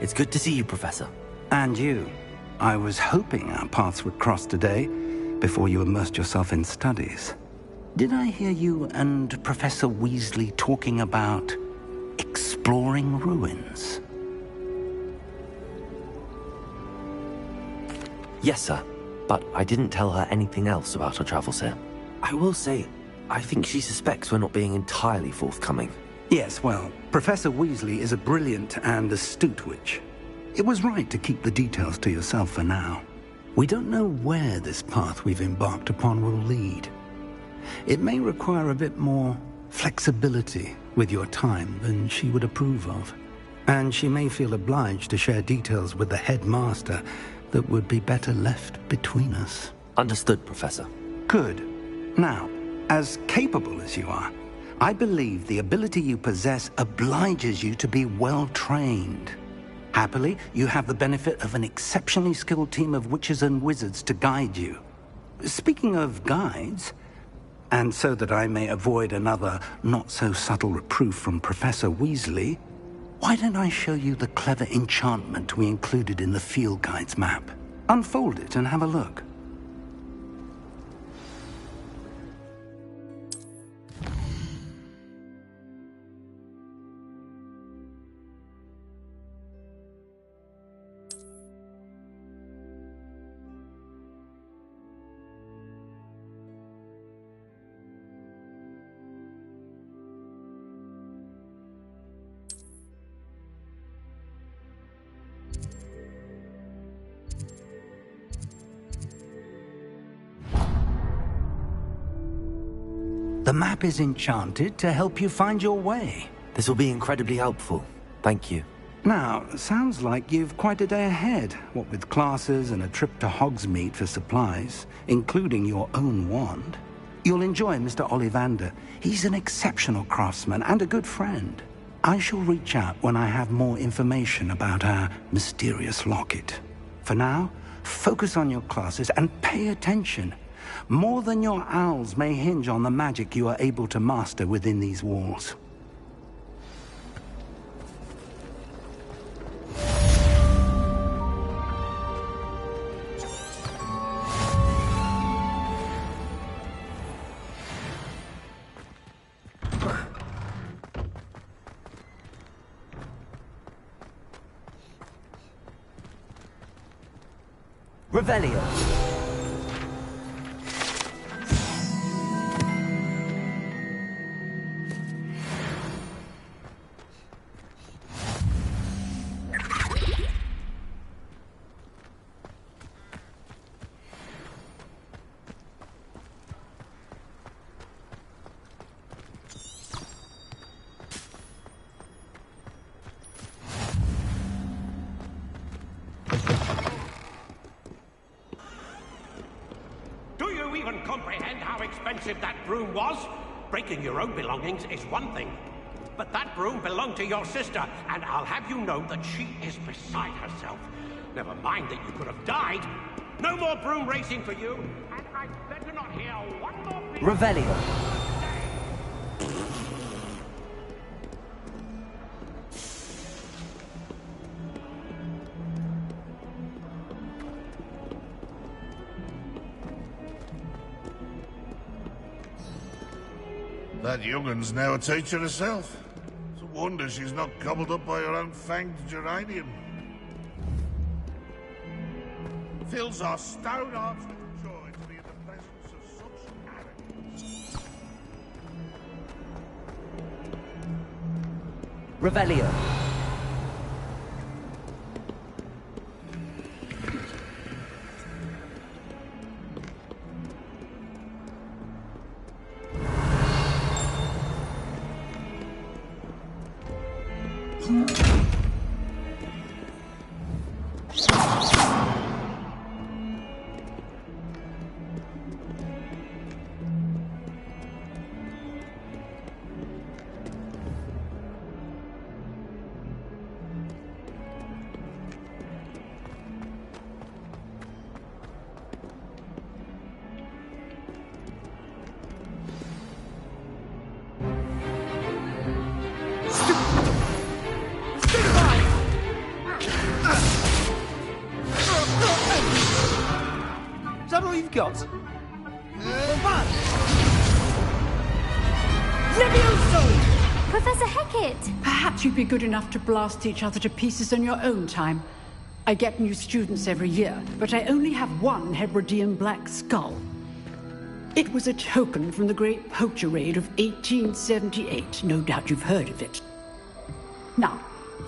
It's good to see you, Professor. And you. I was hoping our paths would cross today, before you immersed yourself in studies. Did I hear you and Professor Weasley talking about exploring ruins? Yes, sir. But I didn't tell her anything else about our travels here. I will say, I think she suspects we're not being entirely forthcoming. Yes, well, Professor Weasley is a brilliant and astute witch. It was right to keep the details to yourself for now. We don't know where this path we've embarked upon will lead. It may require a bit more flexibility with your time than she would approve of. And she may feel obliged to share details with the headmaster that would be better left between us. Understood, Professor. Good. Now, as capable as you are, I believe the ability you possess obliges you to be well-trained. Happily, you have the benefit of an exceptionally skilled team of witches and wizards to guide you. Speaking of guides, and so that I may avoid another not-so-subtle reproof from Professor Weasley, why don't I show you the clever enchantment we included in the field guide's map? Unfold it and have a look. The map is enchanted to help you find your way. This will be incredibly helpful. Thank you. Now, sounds like you've quite a day ahead, what with classes and a trip to Hogsmeade for supplies, including your own wand. You'll enjoy Mr. Ollivander. He's an exceptional craftsman and a good friend. I shall reach out when I have more information about our mysterious locket. For now, focus on your classes and pay attention. More than your owls may hinge on the magic you are able to master within these walls. Revelio. Do you even comprehend how expensive that broom was? Breaking your own belongings is one thing, but that broom belonged to your sister, and I'll have you know that she is beside herself. Never mind that you could have died. No more broom racing for you, and I'd better not hear one more thing. Revelio. That young'un's now a teacher herself. It's a wonder she's not gobbled up by her own fanged geranium. Fills our stone hearts with joy to be in the presence of such arrogance. Revelio. Is that all you've got? Levioso! Professor Hecat! Perhaps you'd be good enough to blast each other to pieces on your own time. I get new students every year, but I only have one Hebridean black skull. It was a token from the Great Poacher Raid of 1878. No doubt you've heard of it. Now,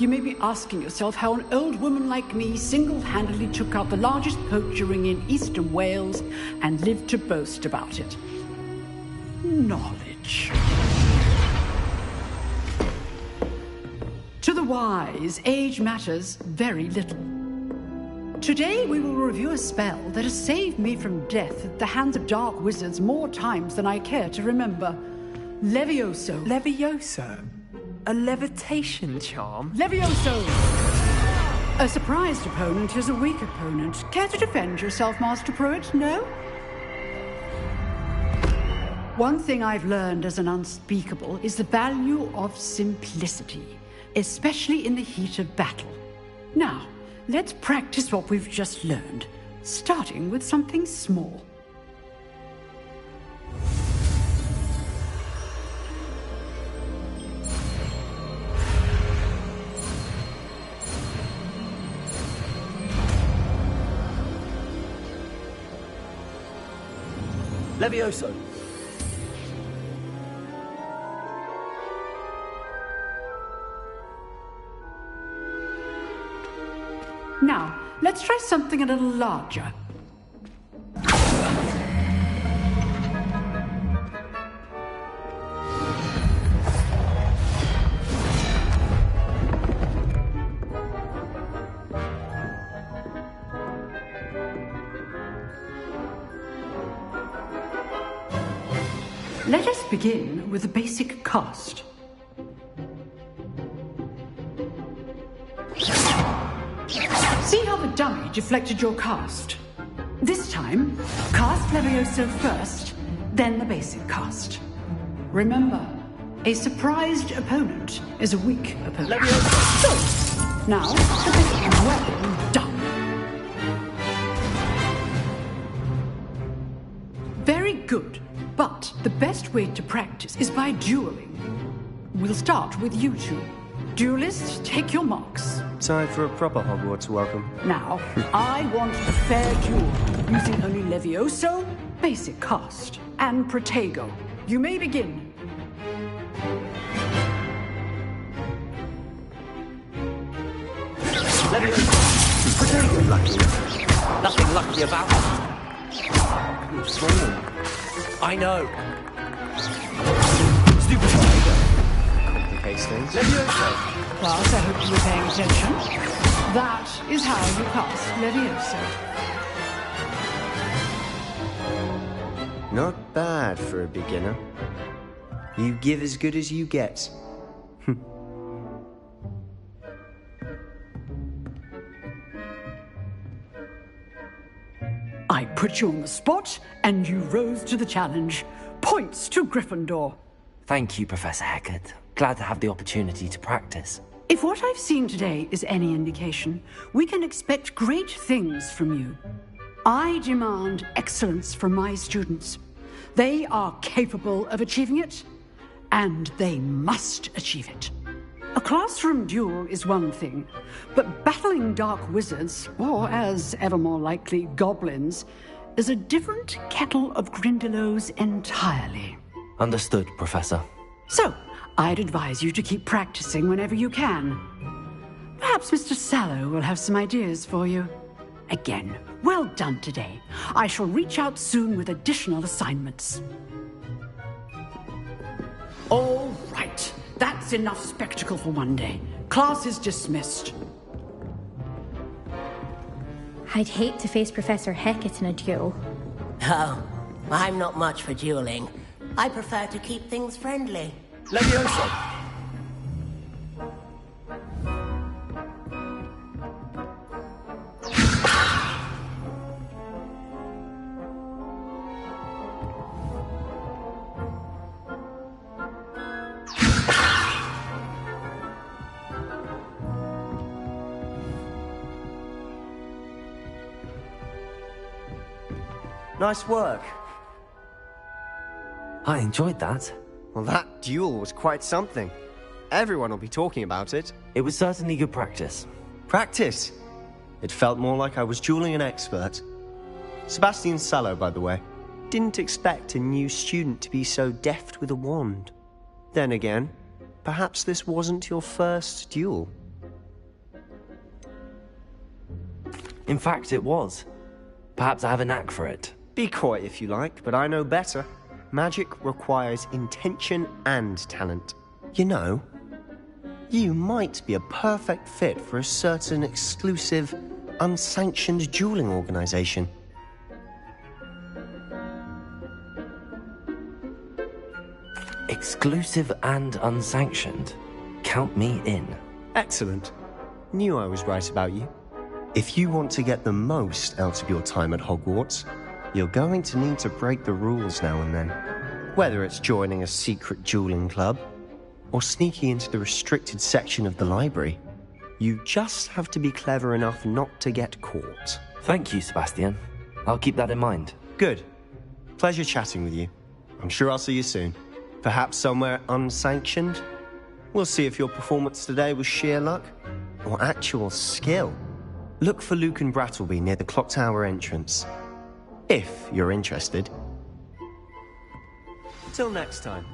you may be asking yourself how an old woman like me single-handedly took out the largest poacher ring in eastern Wales and lived to boast about it. Knowledge. To the wise, age matters very little. Today we will review a spell that has saved me from death at the hands of dark wizards more times than I care to remember. Levioso. Levioso? A levitation charm? Levioso! A surprised opponent is a weak opponent. Care to defend yourself, Master Pruitt? No? One thing I've learned as an unspeakable is the value of simplicity, especially in the heat of battle. Now, let's practice what we've just learned, starting with something small. Levioso. Now, let's try something a little larger. Let us begin with a basic cast. See how the dummy deflected your cast? This time, cast Levioso first, then the basic cast. Remember, a surprised opponent is a weak opponent. Levioso! So, now, the basic. Well done. Very good. But the best way to practice is by dueling. We'll start with you two. Duelists, take your marks. Time for a proper Hogwarts welcome. Now, I want a fair duel, using only Levioso, basic cast, and Protego. You may begin. Levioso. Protego. Lucky. Nothing lucky about it. What's wrong? I know. Stupid Protego. Complicates things. Levioso. Class, I hope you were paying attention. That is how you cast Levioso. Not bad for a beginner. You give as good as you get. I put you on the spot, and you rose to the challenge. Points to Gryffindor. Thank you, Professor Hecat. Glad to have the opportunity to practice. If what I've seen today is any indication, we can expect great things from you. I demand excellence from my students. They are capable of achieving it, and they must achieve it. A classroom duel is one thing, but battling dark wizards, or as ever more likely, goblins, is a different kettle of Grindylows entirely. Understood, Professor. So, I'd advise you to keep practicing whenever you can. Perhaps Mr. Sallow will have some ideas for you. Again, well done today. I shall reach out soon with additional assignments. All right. That's enough spectacle for one day. Class is dismissed. I'd hate to face Professor Hecat in a duel. Oh, I'm not much for dueling. I prefer to keep things friendly. Levioso! Nice work. I enjoyed that. Well, that duel was quite something. Everyone will be talking about it. It was certainly good practice. Practice? It felt more like I was dueling an expert. Sebastian Sallow, by the way. Didn't expect a new student to be so deft with a wand. Then again, perhaps this wasn't your first duel. In fact, it was. Perhaps I have a knack for it. Be coy if you like, but I know better. Magic requires intention and talent. You know, you might be a perfect fit for a certain exclusive, unsanctioned dueling organization. Exclusive and unsanctioned? Count me in. Excellent. Knew I was right about you. If you want to get the most out of your time at Hogwarts, you're going to need to break the rules now and then. Whether it's joining a secret dueling club, or sneaking into the restricted section of the library, you just have to be clever enough not to get caught. Thank you, Sebastian. I'll keep that in mind. Good. Pleasure chatting with you. I'm sure I'll see you soon. Perhaps somewhere unsanctioned? We'll see if your performance today was sheer luck, or actual skill. Look for Luke and Brattleby near the clock tower entrance. If you're interested. Till next time.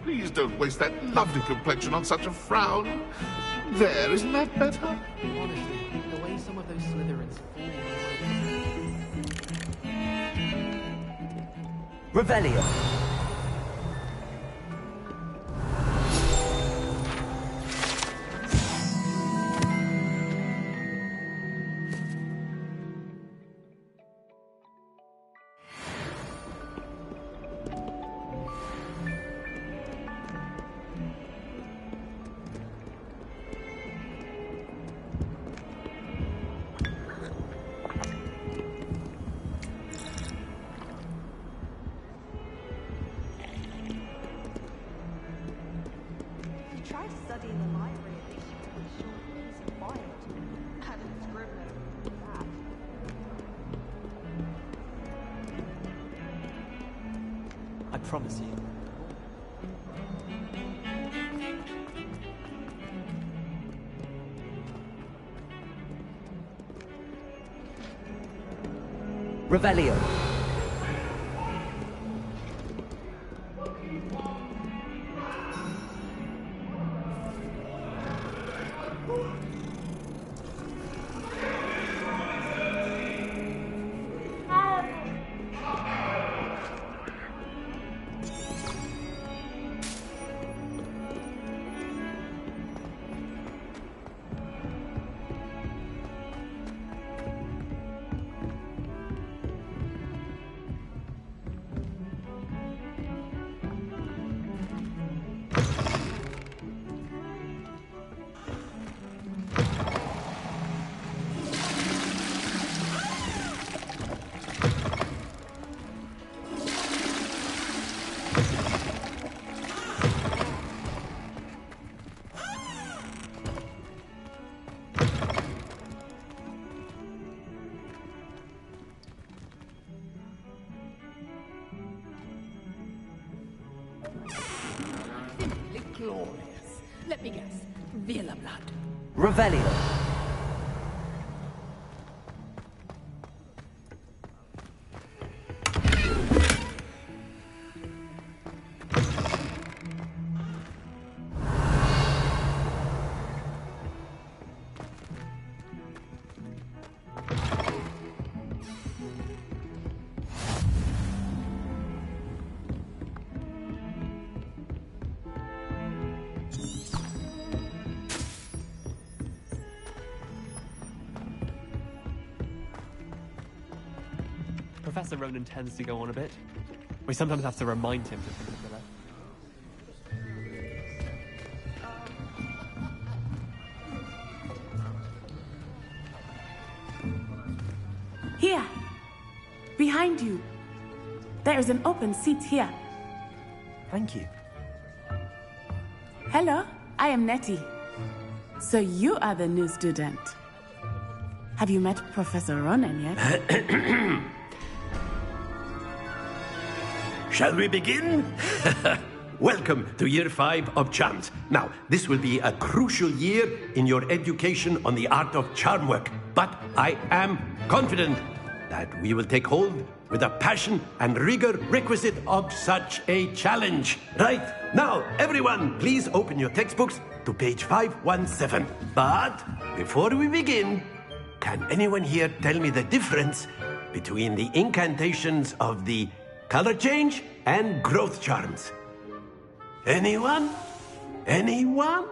Please don't waste that lovely complexion on such a frown. There, isn't that better? Honestly, the way some of those Slytherins fall. Revelio. Try to study in the library, at least you can be sure peace and quiet. Adam Scribbler, that. I promise you. Revelio. Simply glorious. Let me guess. Vila blood. Revelio. Professor Ronan tends to go on a bit. We sometimes have to remind him to think of the left. Here! Behind you! There is an open seat here. Thank you. Hello, I am Nettie. So you are the new student. Have you met Professor Ronan yet? Shall we begin? Welcome to Year 5 of Charms. Now, this will be a crucial year in your education on the art of charm work, but I am confident that we will take hold with the passion and rigor requisite of such a challenge. Right, now, everyone, please open your textbooks to page 517. But before we begin, can anyone here tell me the difference between the incantations of the color change and growth charms? Anyone? Anyone?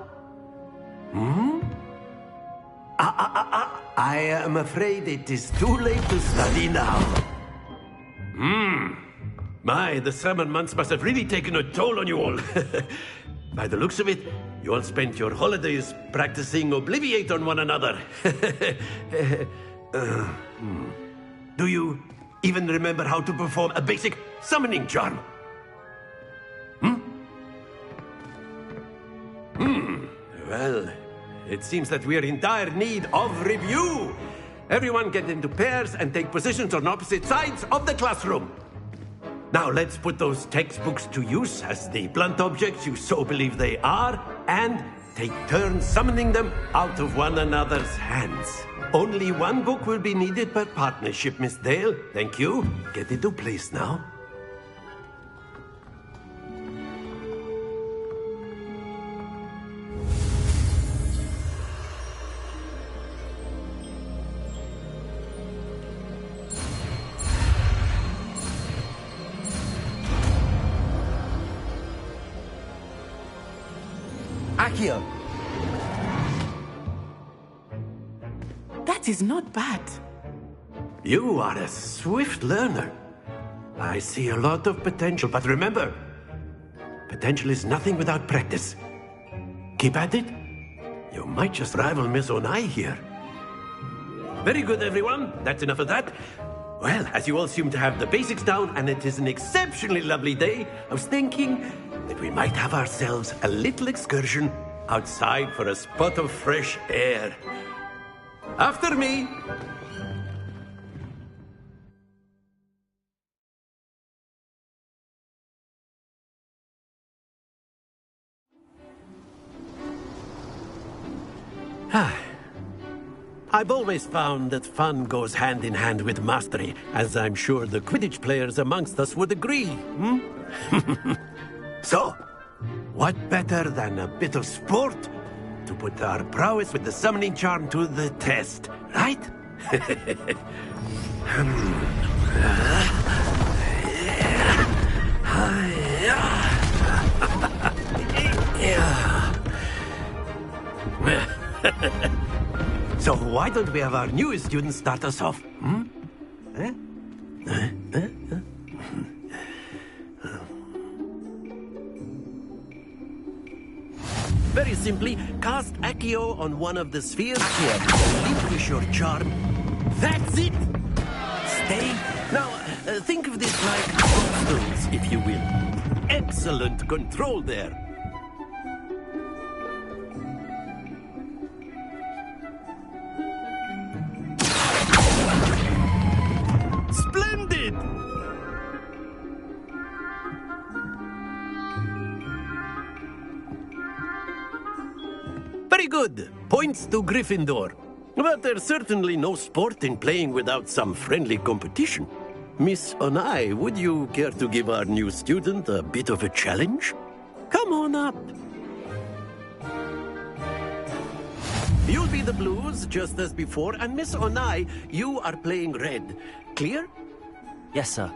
I am afraid it is too late to study now. My, the summer months must have really taken a toll on you all. By the looks of it, you all spent your holidays practicing Obliviate on one another. Do you even remember how to perform a basic summoning charm? Well, it seems that we are in dire need of review. Everyone get into pairs and take positions on opposite sides of the classroom. Now let's put those textbooks to use as the blunt objects you so believe they are, and take turns summoning them out of one another's hands. Only one book will be needed per partnership, Miss Dale. Thank you. Get into place now. Accio! That is not bad. You are a swift learner. I see a lot of potential, but remember, potential is nothing without practice. Keep at it. You might just rival Miss Onai here. Very good, everyone. That's enough of that. Well, as you all seem to have the basics down, and it is an exceptionally lovely day, I was thinking that we might have ourselves a little excursion outside for a spot of fresh air. After me. I've always found that fun goes hand in hand with mastery, as I'm sure the Quidditch players amongst us would agree. So, what better than a bit of sport to put our prowess with the summoning charm to the test, right? So why don't we have our newest student start us off? Very simply, cast Accio on one of the spheres. Relinquish your charm. That's it! Stay. Now, think of this like stones, if you will. Excellent control there. Splendid! Very good. Points to Gryffindor. But there's certainly no sport in playing without some friendly competition. Miss Onai, would you care to give our new student a bit of a challenge? Come on up. You'll be the blues, just as before, and Miss Onai, you are playing red. Clear? Yes, sir.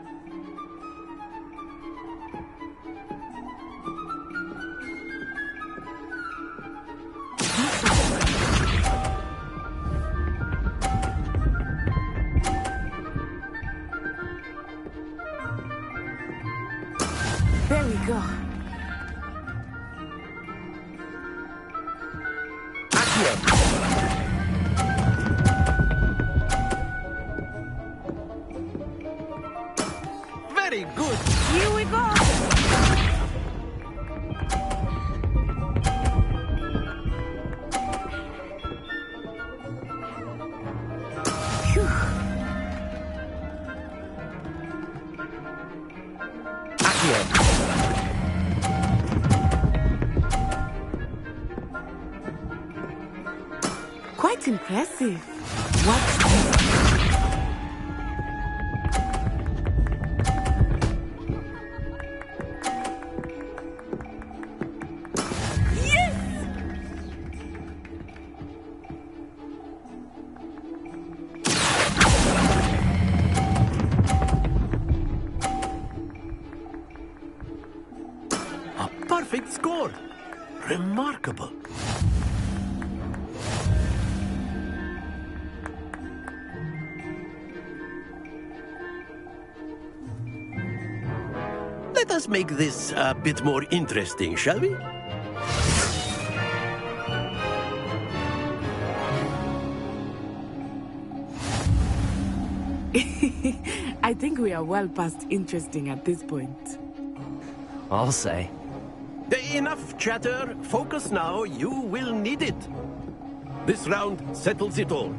There we go. Very good. Here we go. Quite impressive. Watch this. A perfect score. Remarkable. Let us make this a bit more interesting, shall we? I think we are well past interesting at this point. I'll say. Enough chatter. Focus now. You will need it. This round settles it all.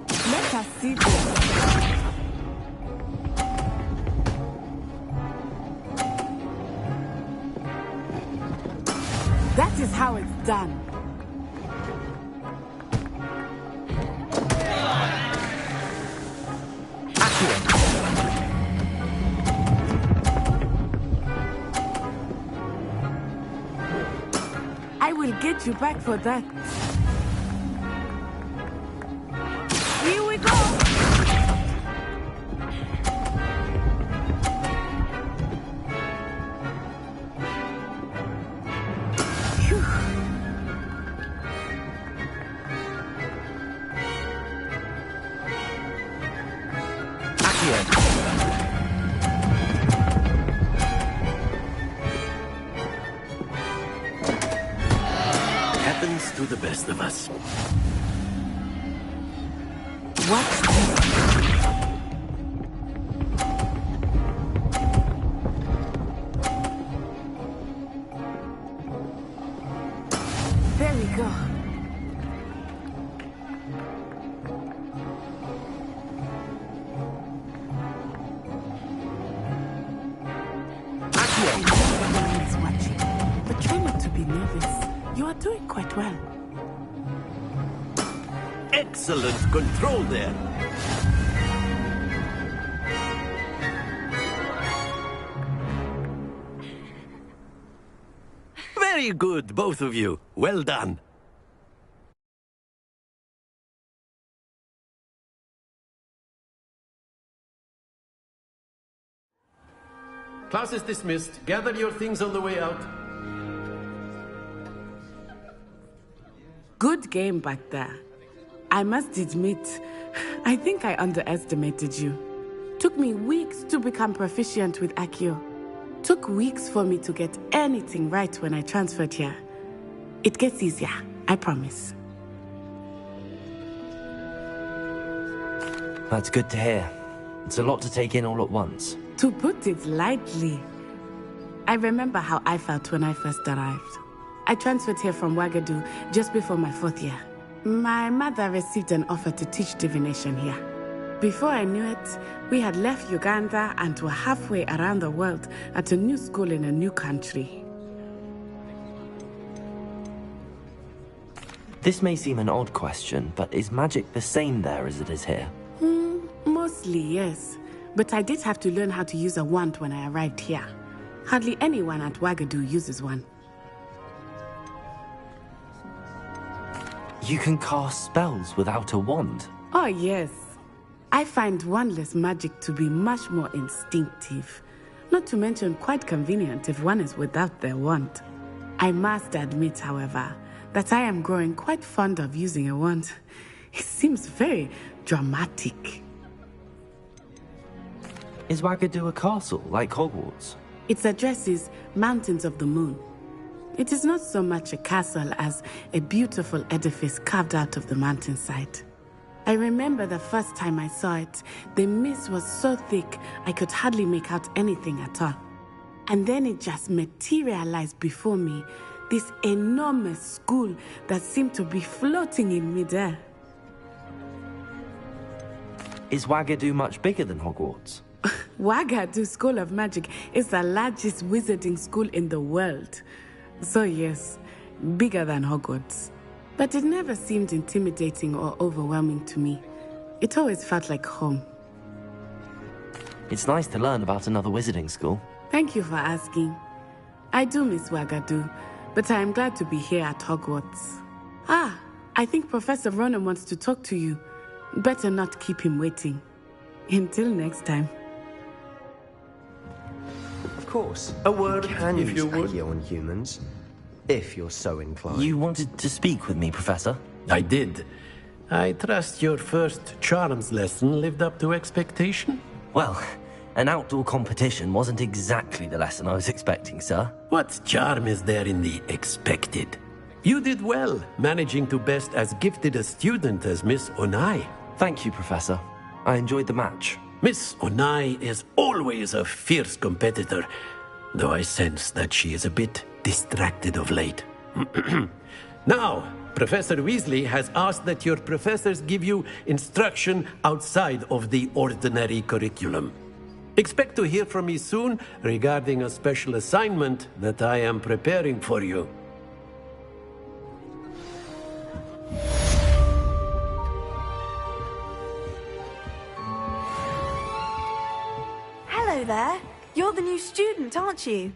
Let us see this. That is how it's done. I will get you back for that. Here we go. Phew. Happens to the best of us. There we go. Everyone is watching, but try not to be nervous. You are doing quite well. Excellent control there. Very good, both of you. Well done. Class is dismissed. Gather your things on the way out. Good game back there. I must admit, I think I underestimated you. Took me weeks to become proficient with Accio. Took weeks for me to get anything right when I transferred here. It gets easier, I promise. That's good to hear. It's a lot to take in all at once. To put it lightly, I remember how I felt when I first arrived. I transferred here from Wagadu just before my 4th year. My mother received an offer to teach divination here. Before I knew it, we had left Uganda and were halfway around the world at a new school in a new country. This may seem an odd question, but is magic the same there as it is here? Mostly, yes. But I did have to learn how to use a wand when I arrived here. Hardly anyone at Wagadu uses one. You can cast spells without a wand? Oh, yes. I find wandless magic to be much more instinctive. Not to mention quite convenient if one is without their wand. I must admit, however, that I am growing quite fond of using a wand. It seems very dramatic. Is Wagadu a castle, like Hogwarts? Its address is Mountains of the Moon. It is not so much a castle as a beautiful edifice carved out of the mountainside. I remember the first time I saw it, the mist was so thick I could hardly make out anything at all. And then it just materialized before me, this enormous school that seemed to be floating in midair. Is Wagadu much bigger than Hogwarts? Wagadu School of Magic is the largest wizarding school in the world. So yes, bigger than Hogwarts. But it never seemed intimidating or overwhelming to me. It always felt like home. It's nice to learn about another wizarding school. Thank you for asking. I do miss Wagadu, but I am glad to be here at Hogwarts. Ah, I think Professor Ronen wants to talk to you. Better not keep him waiting. Until next time. Of course. A word, can if use you would. Accio on humans, if you're so inclined. You wanted to speak with me, Professor? I did. I trust your first charms lesson lived up to expectation? Well, an outdoor competition wasn't exactly the lesson I was expecting, sir. What charm is there in the expected? You did well, managing to best as gifted a student as Miss Onai. Thank you, Professor. I enjoyed the match. Miss Onai is always a fierce competitor, though I sense that she is a bit distracted of late. Now, Professor Weasley has asked that your professors give you instruction outside of the ordinary curriculum. Expect to hear from me soon regarding a special assignment that I am preparing for you. Hello there. You're the new student, aren't you?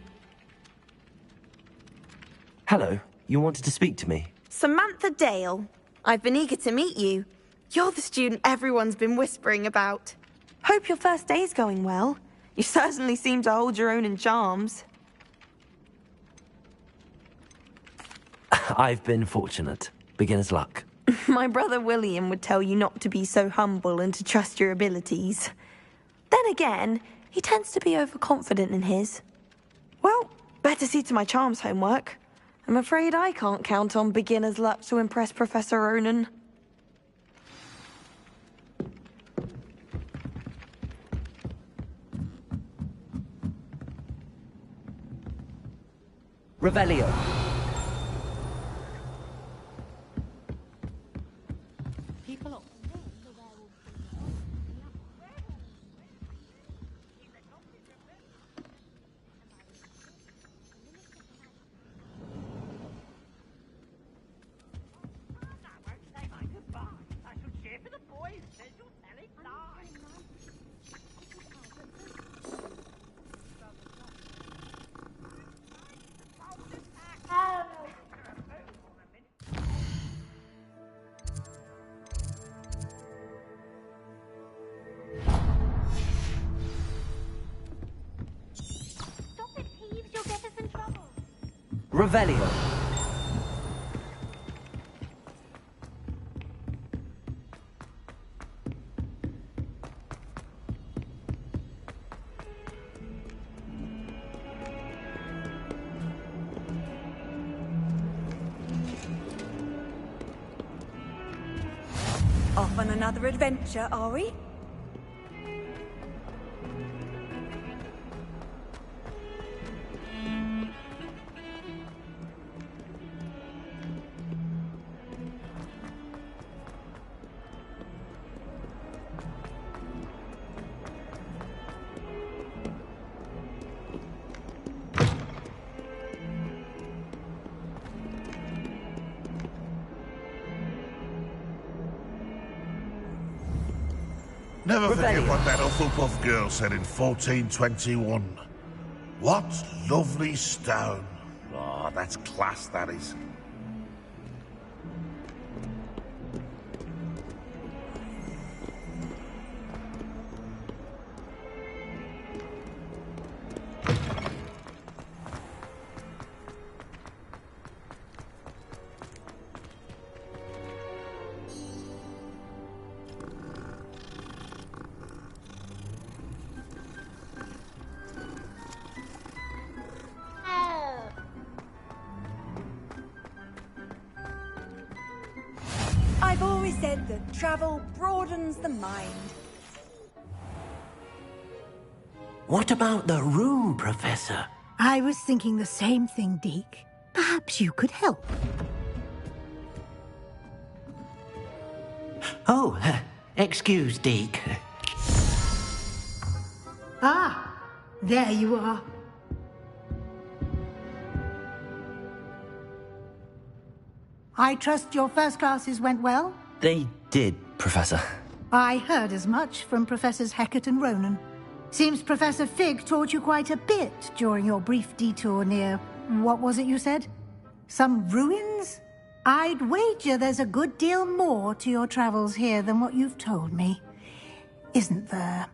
Hello. You wanted to speak to me? Samantha Dale. I've been eager to meet you. You're the student everyone's been whispering about. Hope your first day's going well. You certainly seem to hold your own in charms. I've been fortunate. Beginner's luck. My brother William would tell you not to be so humble and to trust your abilities. again, he tends to be overconfident in his. Well, better see to my charms homework. I'm afraid I can't count on beginner's luck to impress Professor Ronan. Revelio. Revelio. Off on another adventure, are we? Never forget what that Hufflepuff girl said in 1421. What lovely stone. Oh, that's class, that is. I've always said that travel broadens the mind. What about the room, Professor? I was thinking the same thing, Deke. Perhaps you could help. Oh, excuse, Deke. Ah, there you are. I trust your first classes went well? They did, Professor. I heard as much from Professors Hecat and Ronan. Seems Professor Fig taught you quite a bit during your brief detour near... what was it you said? Some ruins? I'd wager there's a good deal more to your travels here than what you've told me. Isn't there?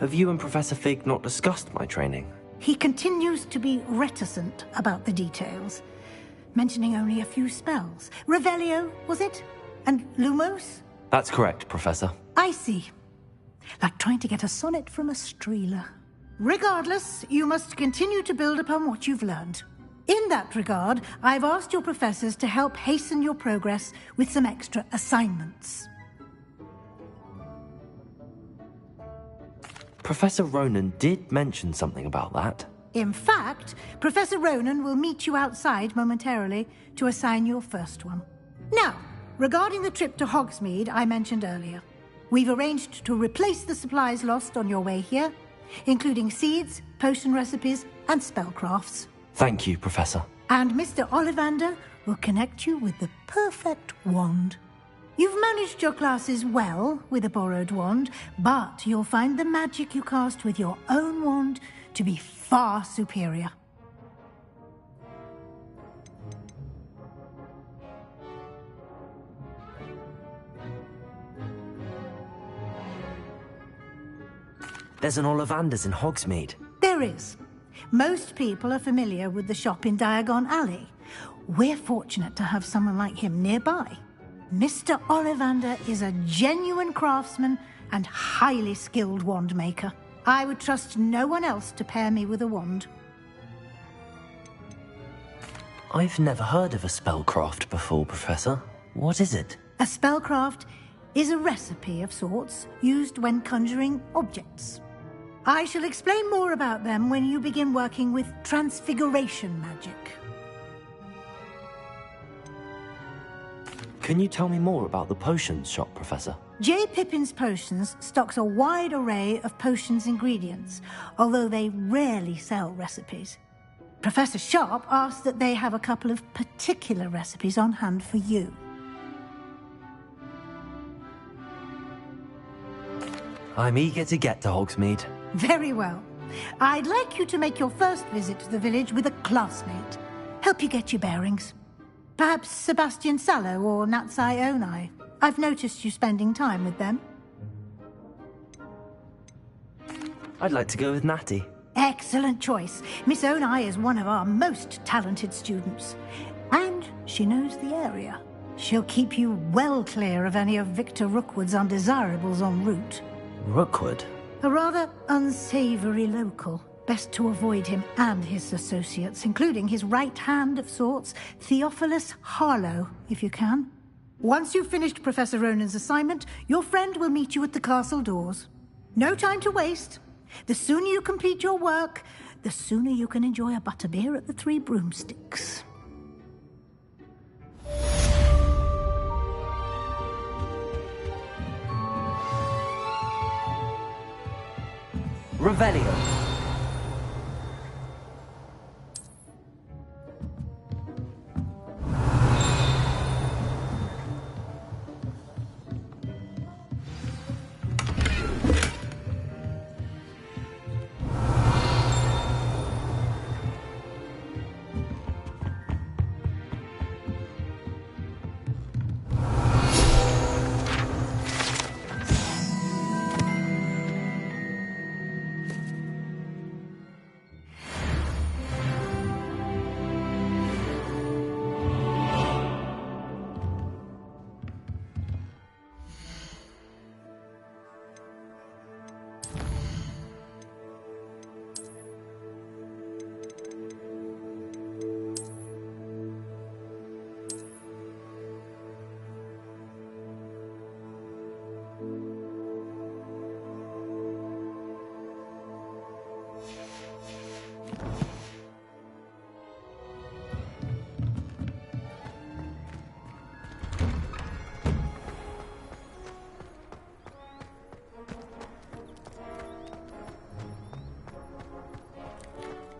Have you and Professor Fig not discussed my training? He continues to be reticent about the details, mentioning only a few spells. Revelio, was it? And Lumos? That's correct, Professor. I see. Like trying to get a sonnet from a Streeler. Regardless, you must continue to build upon what you've learned. In that regard, I've asked your professors to help hasten your progress with some extra assignments. Professor Ronan did mention something about that. In fact, Professor Ronan will meet you outside momentarily to assign your first one. Now, regarding the trip to Hogsmeade I mentioned earlier, we've arranged to replace the supplies lost on your way here, including seeds, potion recipes, and spellcrafts. Thank you, Professor. And Mr. Ollivander will connect you with the perfect wand. You've managed your classes well with a borrowed wand, but you'll find the magic you cast with your own wand to be far superior. There's an Ollivander's in Hogsmeade. There is. Most people are familiar with the shop in Diagon Alley, We're fortunate to have someone like him nearby. Mr. Ollivander is a genuine craftsman and highly skilled wand maker. I would trust no one else to pair me with a wand. I've never heard of a spellcraft before, Professor. What is it? A spellcraft is a recipe of sorts used when conjuring objects. I shall explain more about them when you begin working with transfiguration magic. Can you tell me more about the potions shop, Professor? J. Pippin's Potions stocks a wide array of potions ingredients, although they rarely sell recipes. Professor Sharp asks that they have a couple of particular recipes on hand for you. I'm eager to get to Hogsmeade. Very well. I'd like you to make your first visit to the village with a classmate. Help you get your bearings. Perhaps Sebastian Sallow or Natsai Onai. I've noticed you spending time with them. I'd like to go with Natty. Excellent choice. Miss Onai is one of our most talented students. And she knows the area. She'll keep you well clear of any of Victor Rookwood's undesirables en route. Rookwood? A rather unsavory local. Best to avoid him and his associates, including his right hand of sorts, Theophilus Harlow, if you can. Once you've finished Professor Ronan's assignment, your friend will meet you at the castle doors. No time to waste. The sooner you complete your work, the sooner you can enjoy a butterbeer at the Three Broomsticks. Revelio.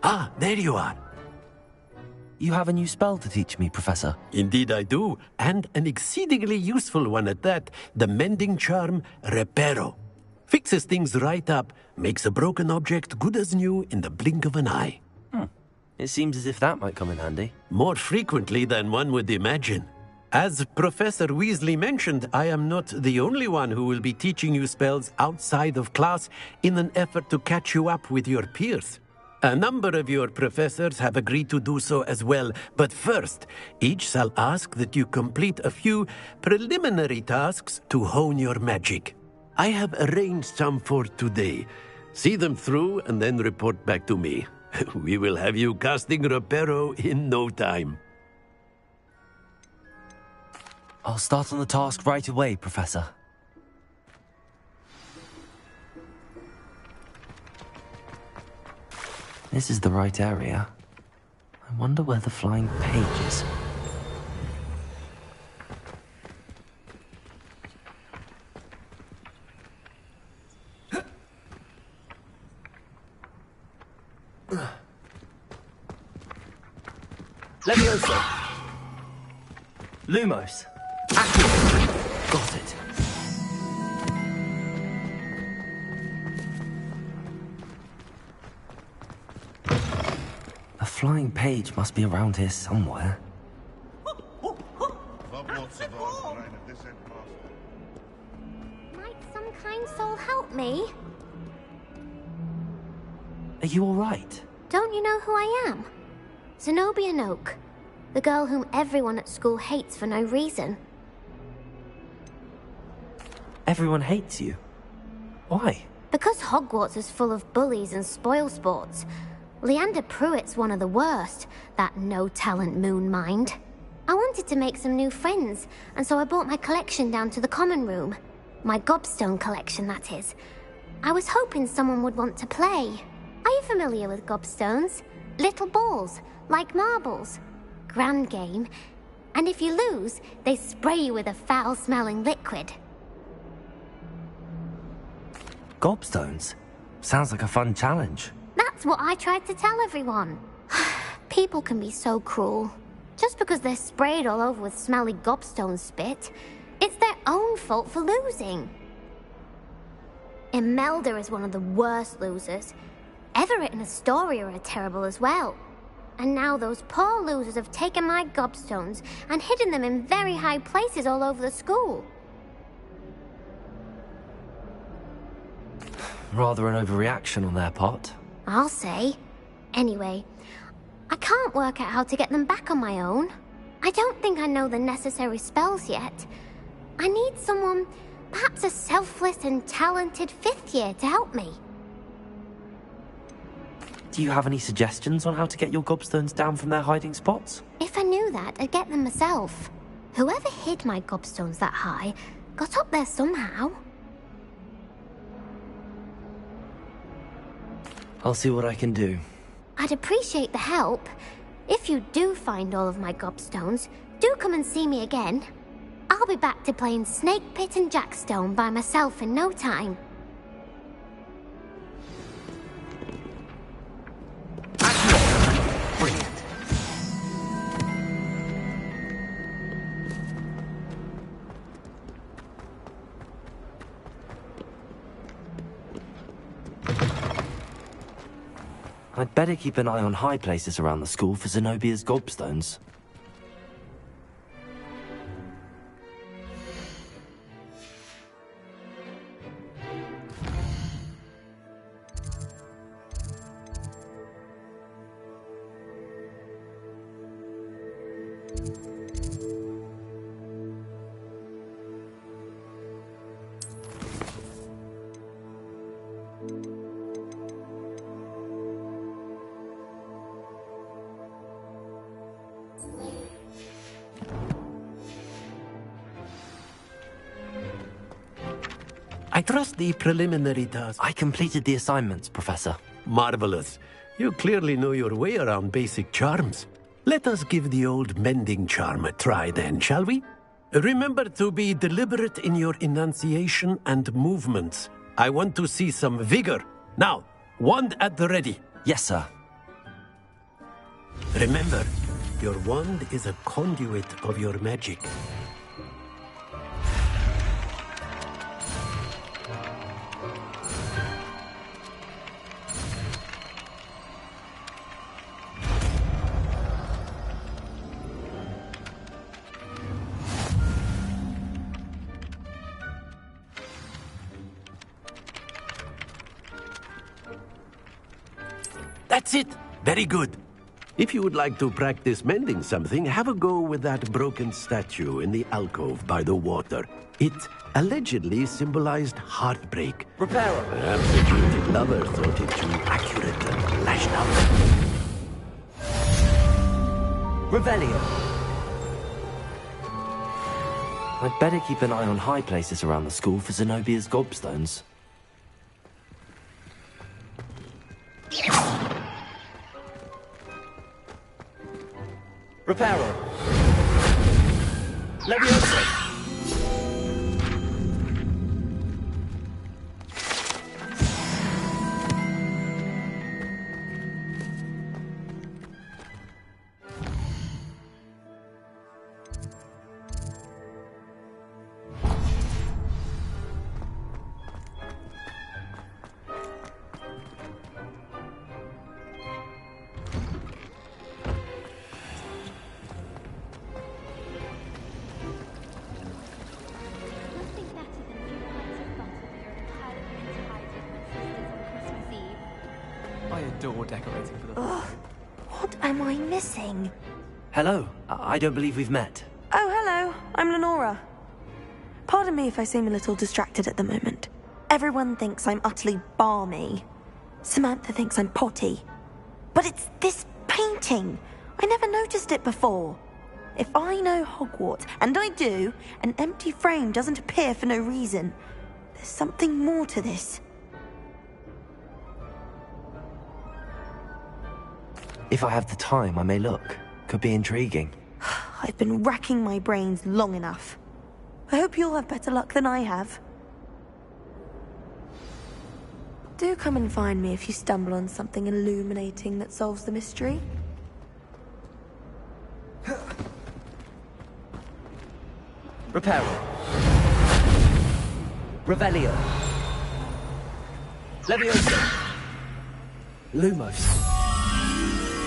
Ah, there you are. You have a new spell to teach me, Professor. Indeed I do, and an exceedingly useful one at that. The mending charm, Reparo. Fixes things right up, makes a broken object good as new in the blink of an eye. It seems as if that might come in handy. More frequently than one would imagine. As Professor Weasley mentioned, I am not the only one who will be teaching you spells outside of class in an effort to catch you up with your peers. A number of your professors have agreed to do so as well, but first, each shall ask that you complete a few preliminary tasks to hone your magic. I have arranged some for today. See them through and then report back to me. We will have you casting Reparo in no time. I'll start on the task right away, Professor. This is the right area. I wonder where the flying page is. Levioso! Lumos! Accio! Got it. A flying page must be around here somewhere. Might some kind soul help me? Are you all right? Don't you know who I am? Zenobia Noak. The girl whom everyone at school hates for no reason. Everyone hates you? Why? Because Hogwarts is full of bullies and spoilsports. Leander Pruitt's one of the worst, that no-talent moon mind. I wanted to make some new friends, and so I brought my collection down to the common room. My gobstone collection, that is. I was hoping someone would want to play. Are you familiar with gobstones? Little balls, like marbles. Grand game. And if you lose, they spray you with a foul-smelling liquid. Gobstones? Sounds like a fun challenge. That's what I tried to tell everyone. People can be so cruel. Just because they're sprayed all over with smelly gobstone spit, it's their own fault for losing. Imelda is one of the worst losers. Everett and Astoria are terrible as well. And now those poor losers have taken my gobstones and hidden them in very high places all over the school. Rather an overreaction on their part. I'll say. Anyway, I can't work out how to get them back on my own. I don't think I know the necessary spells yet. I need someone, perhaps a selfless and talented 5th year to help me. Do you have any suggestions on how to get your gobstones down from their hiding spots? If I knew that, I'd get them myself. Whoever hid my gobstones that high got up there somehow. I'll see what I can do. I'd appreciate the help. If you do find all of my gobstones, do come and see me again. I'll be back to playing Snake Pit and Jackstone by myself in no time. Brilliant. I'd better keep an eye on high places around the school for Zenobia's gobstones. I trust the preliminary task. I completed the assignments, Professor. Marvelous. You clearly know your way around basic charms. Let us give the old mending charm a try then, shall we? Remember to be deliberate in your enunciation and movements. I want to see some vigor. Now, wand at the ready. Yes, sir. Remember, your wand is a conduit of your magic. That's it. Very good. If you would like to practice mending something, have a go with that broken statue in the alcove by the water. It allegedly symbolized heartbreak. Reparo. Perhaps the jilted lover thought it too accurate and lashed out. Revelio. I'd better keep an eye on high places around the school for Zenobia's gobstones. Reparo. Leviosa. I adore decorating for the... Ugh, what am I missing? Hello. I don't believe we've met. Oh, hello. I'm Lenora. Pardon me if I seem a little distracted at the moment. Everyone thinks I'm utterly balmy. Samantha thinks I'm potty. But it's this painting. I never noticed it before. If I know Hogwarts, and I do, an empty frame doesn't appear for no reason. There's something more to this. If I have the time, I may look. Could be intriguing. I've been racking my brains long enough. I hope you'll have better luck than I have. Do come and find me if you stumble on something illuminating that solves the mystery. Reparo. Revelio. Leviosa. Lumos.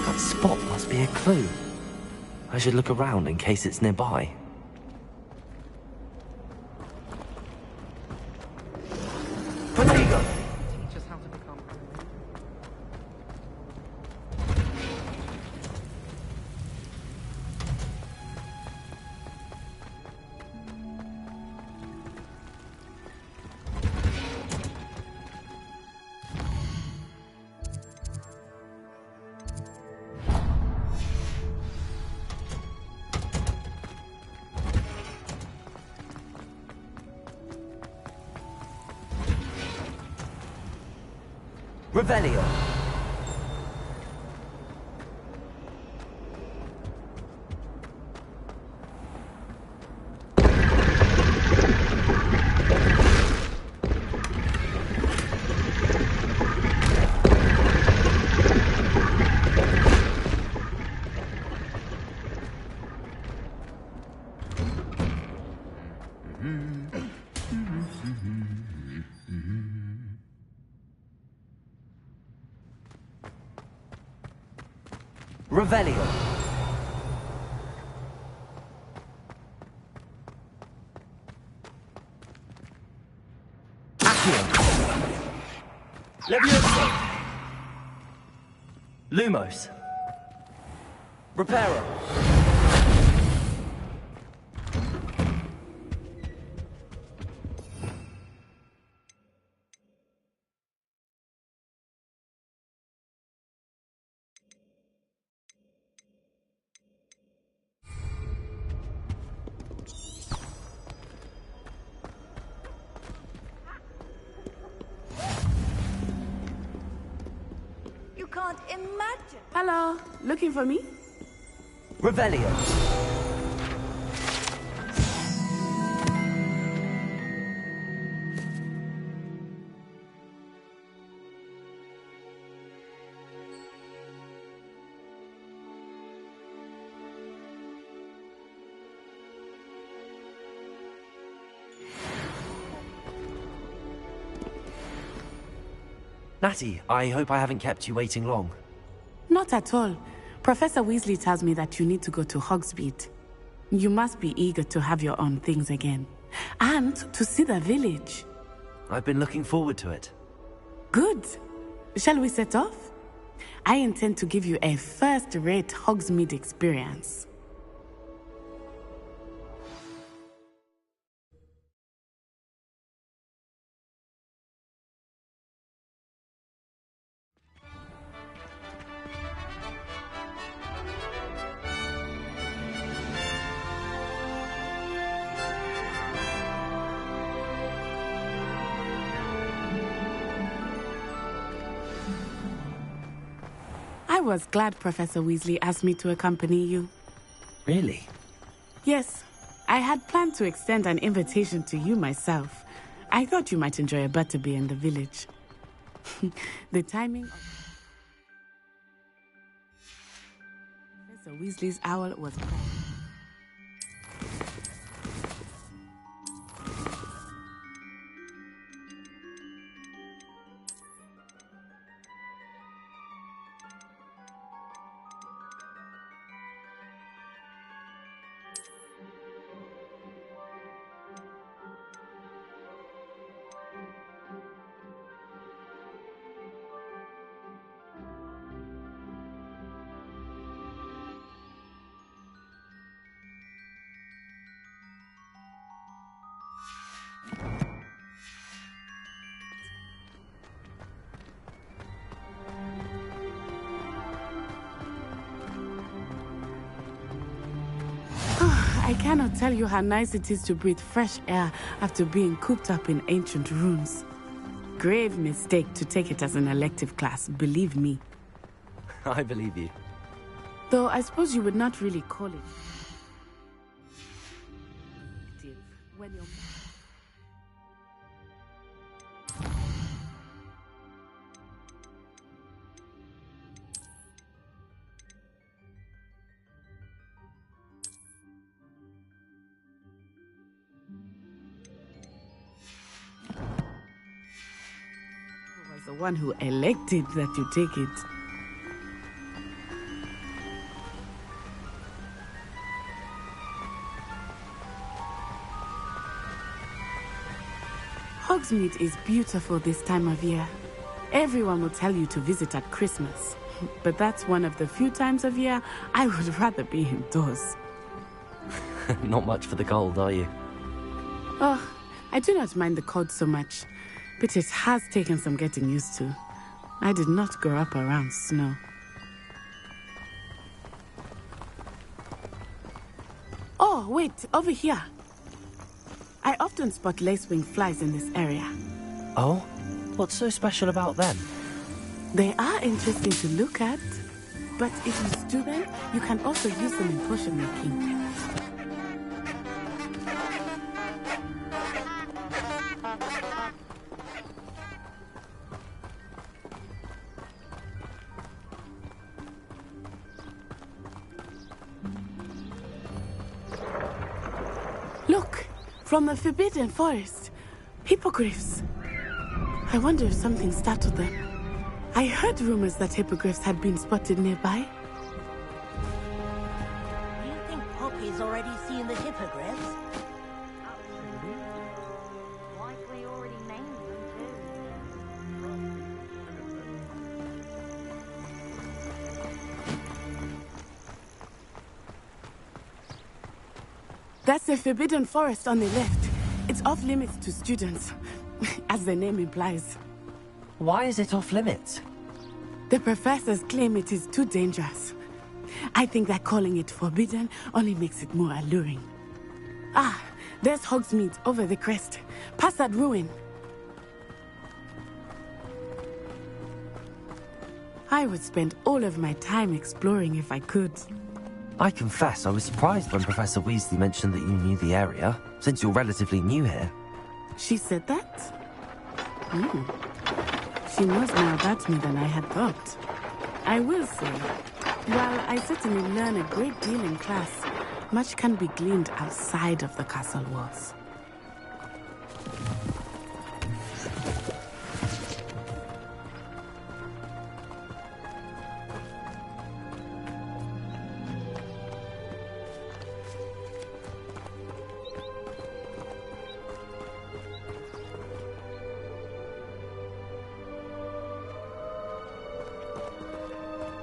That spot must be a clue. I should look around in case it's nearby. Prodigo! Teach us how to become. Revelio. Revelio. Accio. Leviosa. Lumos. Reparo. Can't imagine. Hello, looking for me? Revelio. Natty, I hope I haven't kept you waiting long. Not at all. Professor Weasley tells me that you need to go to Hogsmeade. You must be eager to have your own things again. And to see the village. I've been looking forward to it. Good. Shall we set off? I intend to give you a first-rate Hogsmeade experience. I was glad Professor Weasley asked me to accompany you. Really? Yes. I had planned to extend an invitation to you myself. I thought you might enjoy a butterbeer in the village. The timing of Professor Weasley's owl was perfect. I cannot tell you how nice it is to breathe fresh air after being cooped up in ancient ruins. Grave mistake to take it as an elective class, believe me. I believe you. Though I suppose you would not really call it. When you're... was the one who elected that you take it. Hogsmeade is beautiful this time of year. Everyone will tell you to visit at Christmas. But that's one of the few times of year I would rather be indoors. Not much for the cold, are you? Oh, I do not mind the cold so much, but it has taken some getting used to. I did not grow up around snow. Oh, wait, over here. I often spot lacewing flies in this area. Oh? What's so special about them? They are interesting to look at, but if you stew them, you can also use them in potion making. Look! From the Forbidden Forest. Hippogriffs. I wonder if something startled them. I heard rumors that hippogriffs had been spotted nearby. Do you think Poppy's already seen the hippogriffs? Likely already named That's the Forbidden Forest on the left. It's off limits to students, as the name implies. Why is it off limits? The professors claim it is too dangerous. I think that calling it forbidden only makes it more alluring. Ah, there's Hogsmeade over the crest, past that ruin. I would spend all of my time exploring if I could. I confess I was surprised when Professor Weasley mentioned that you knew the area, since you're relatively new here. She said that? She knows more about me than I had thought. I will say, while I certainly learn a great deal in class, much can be gleaned outside of the castle walls.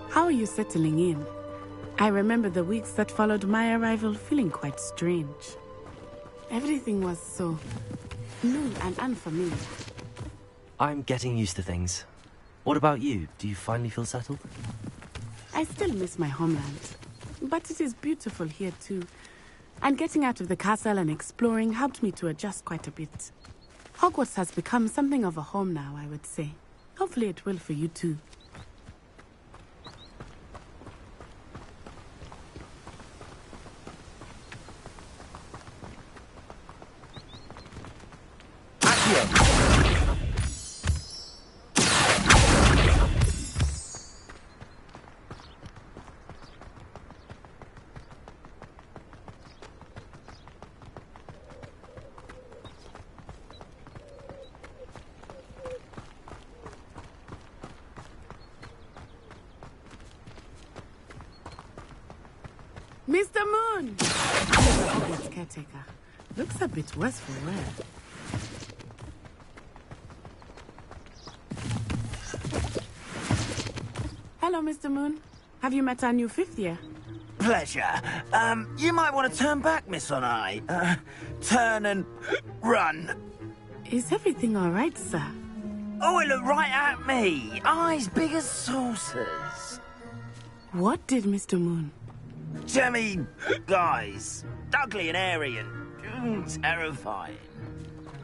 How are you settling in? I remember the weeks that followed my arrival feeling quite strange. Everything was so new and unfamiliar. I'm getting used to things. What about you? Do you finally feel settled? I still miss my homeland, but it is beautiful here too. And getting out of the castle and exploring helped me to adjust quite a bit. Hogwarts has become something of a home now, I would say. Hopefully it will for you too. Mr. Moon! Hogwarts caretaker. Looks a bit worse for wear. Hello, Mr. Moon. Have you met our new fifth year? Pleasure. You might want to turn back, Miss Onai. Turn and run. Is everything all right, sir? Oh, it looked right at me. Eyes big as saucers. What did Mr. Moon? Jemmy, guys, ugly and airy and terrifying.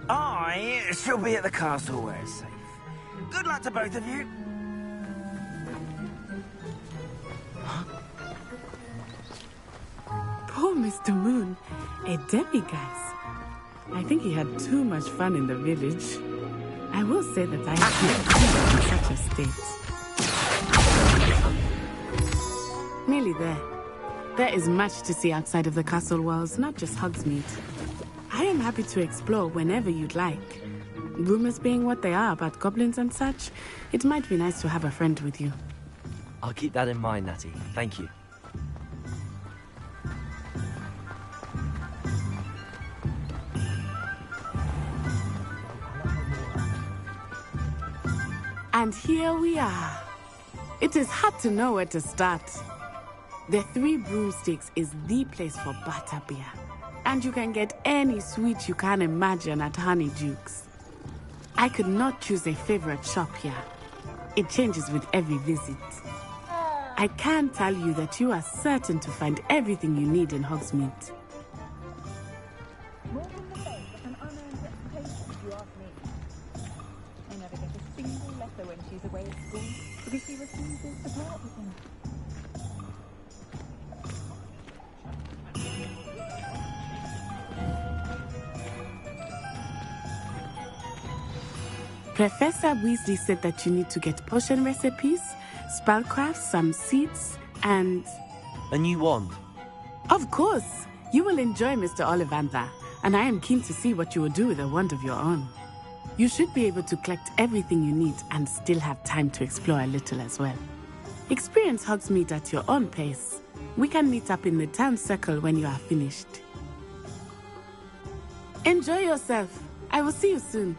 I shall be at the castle where it's safe. Good luck to both of you. Poor Mr. Moon, a demiguise. I think he had too much fun in the village. I will say that I feel in such a state. Nearly there. There is much to see outside of the castle walls, not just Hogsmeade. I am happy to explore whenever you'd like. Rumors being what they are about goblins and such, it might be nice to have a friend with you. I'll keep that in mind, Natty. Thank you. And here we are. It is hard to know where to start. The Three Broomsticks is the place for butterbeer. And you can get any sweet you can imagine at Honeydukes. I could not choose a favorite shop here. It changes with every visit. I can tell you that you are certain to find everything you need in Hogsmeade. Professor Weasley said that you need to get potion recipes, spellcraft, some seeds, and... A new wand? Of course! You will enjoy Mr. Ollivander, and I am keen to see what you will do with a wand of your own. You should be able to collect everything you need and still have time to explore a little as well. Experience Hogsmeade at your own pace. We can meet up in the town circle when you are finished. Enjoy yourself. I will see you soon.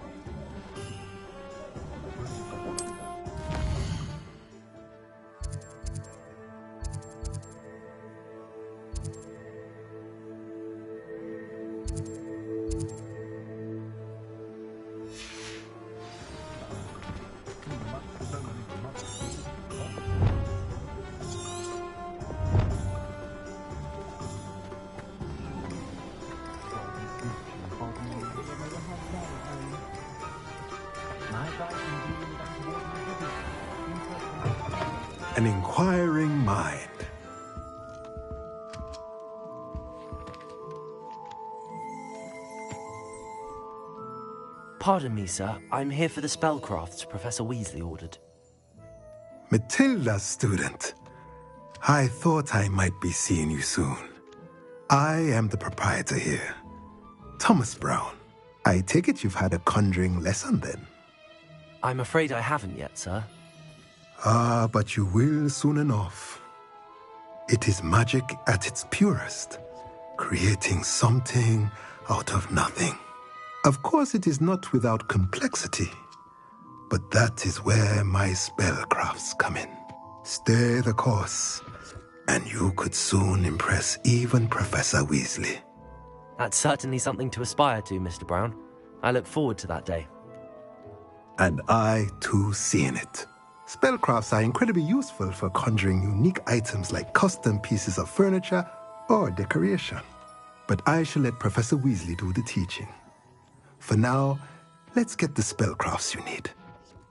An inquiring mind. Pardon me, sir. I'm here for the spellcrafts Professor Weasley ordered. Matilda's student. I thought I might be seeing you soon. I am the proprietor here, Thomas Brown. I take it you've had a conjuring lesson then? I'm afraid I haven't yet, sir. Ah, but you will soon enough. It is magic at its purest, creating something out of nothing. Of course, it is not without complexity, but that is where my spellcrafts come in. Stay the course, and you could soon impress even Professor Weasley. That's certainly something to aspire to, Mr. Brown. I look forward to that day. And I, too, seeing it. Spellcrafts are incredibly useful for conjuring unique items like custom pieces of furniture or decoration. But I shall let Professor Weasley do the teaching. For now, let's get the spellcrafts you need.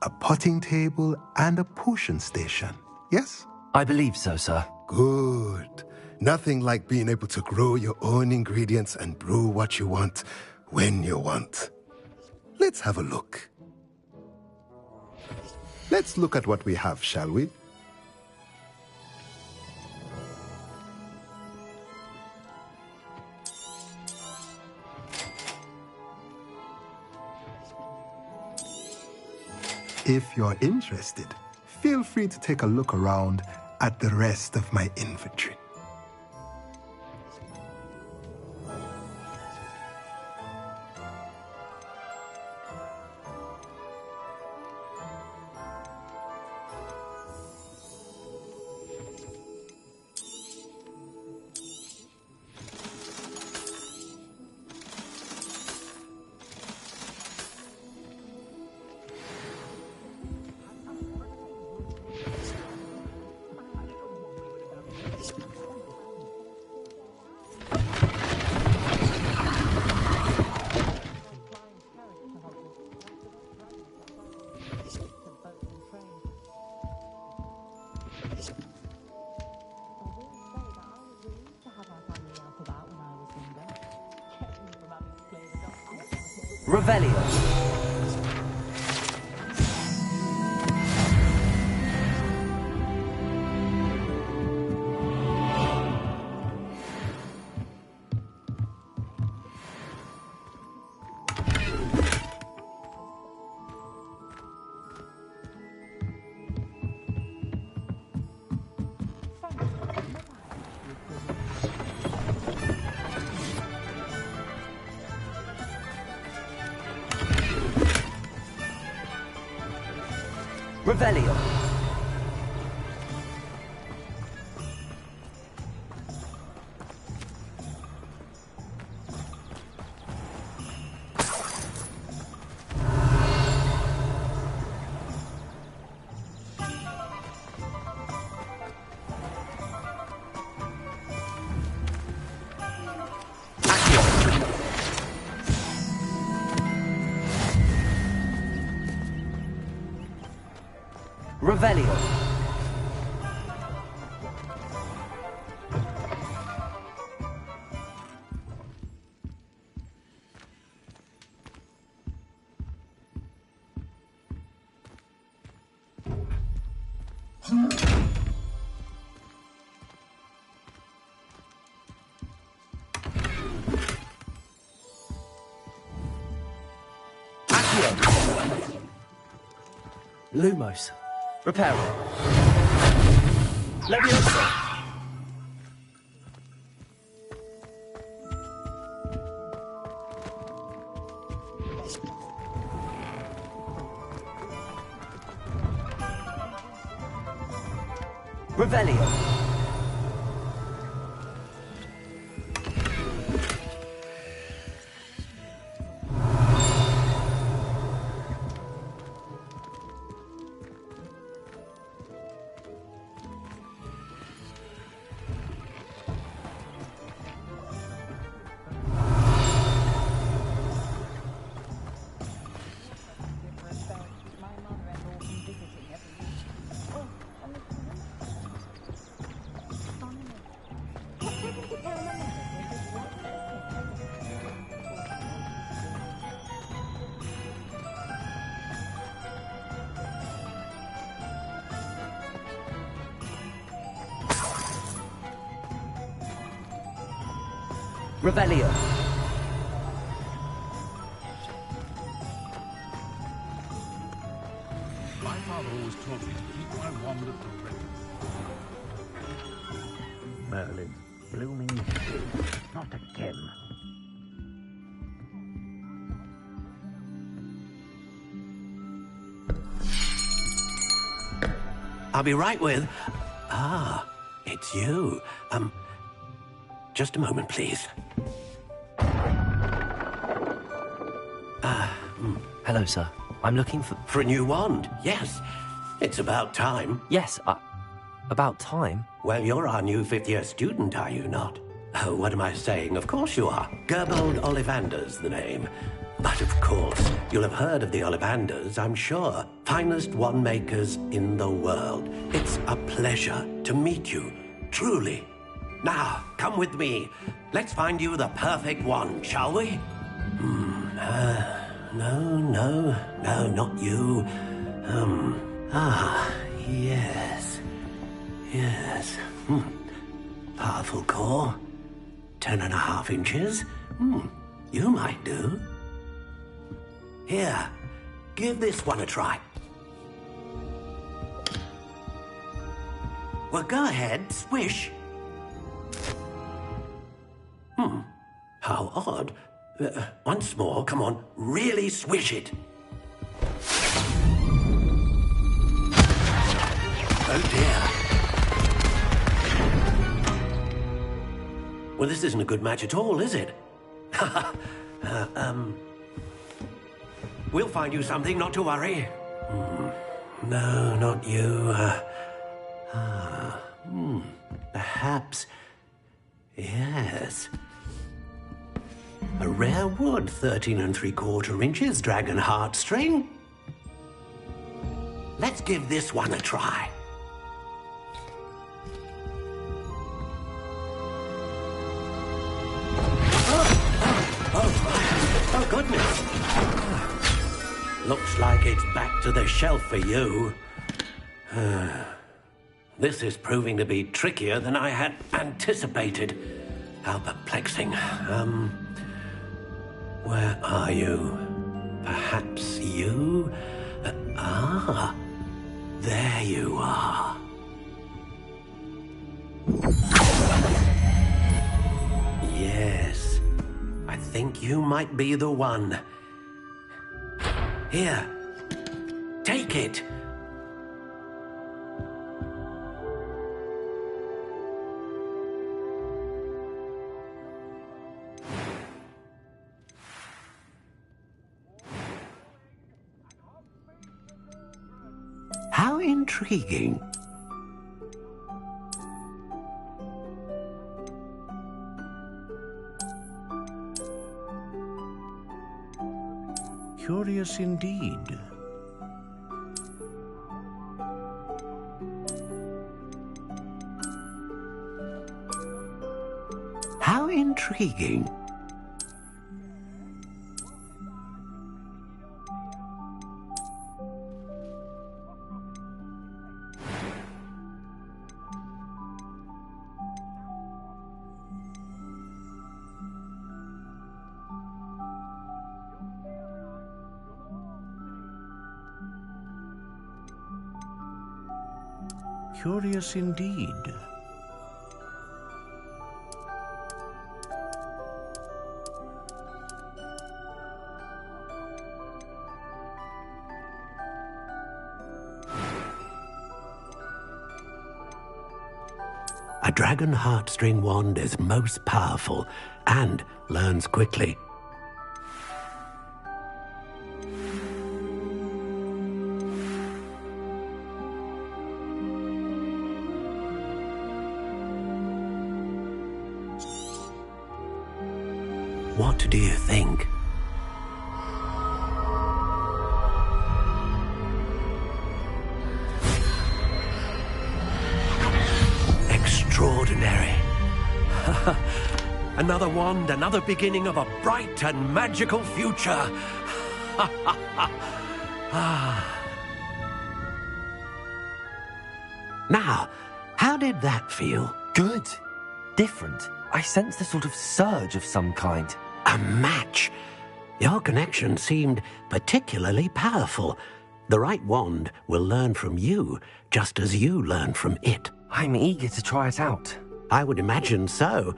A potting table and a potion station, yes? I believe so, sir. Good. Nothing like being able to grow your own ingredients and brew what you want when you want. Let's have a look. Let's look at what we have, shall we? If you're interested, feel free to take a look around at the rest of my inventory. Revelio. Revelio. Revelio. Lumos. Reparo. Leviosa. Revelio. Revelio. My father always told me to keep my wand at the ready. Merlin, blooming not again. I'll be right with... Ah, it's you. Just a moment, please. Hello, sir. I'm looking for... For a new wand, yes. It's about time. Yes, about time? Well, you're our new fifth-year student, are you not? Oh, what am I saying? Of course you are. Gerbold Ollivander's the name. But of course, you'll have heard of the Ollivanders, I'm sure. Finest wand makers in the world. It's a pleasure to meet you, truly. Now, come with me. Let's find you the perfect wand, shall we? No, not you. Yes. Powerful core. 10.5 inches. You might do. Here, give this one a try. Well, go ahead, swish. How odd. Once more, come on, really swish it. Oh dear. Well, this isn't a good match at all, is it? We'll find you something, not to worry. No, not you. Perhaps... Yes. A rare wood, 13 3/4 inches, dragon heartstring. let's give this one a try. Oh, goodness. Looks like it's back to the shelf for you. This is proving to be trickier than I had anticipated. How perplexing. Where are you? Perhaps you? There you are. Yes, I think you might be the one. Here, take it. How intriguing. Curious indeed. How intriguing. Curious indeed. A dragon heartstring wand is most powerful and learns quickly. What do you think? Extraordinary. Another wand, another beginning of a bright and magical future. Now, how did that feel? Good. Different. I sensed a sort of surge of some kind. A match. Your connection seemed particularly powerful. The right wand will learn from you, just as you learn from it. I'm eager to try it out. I would imagine so.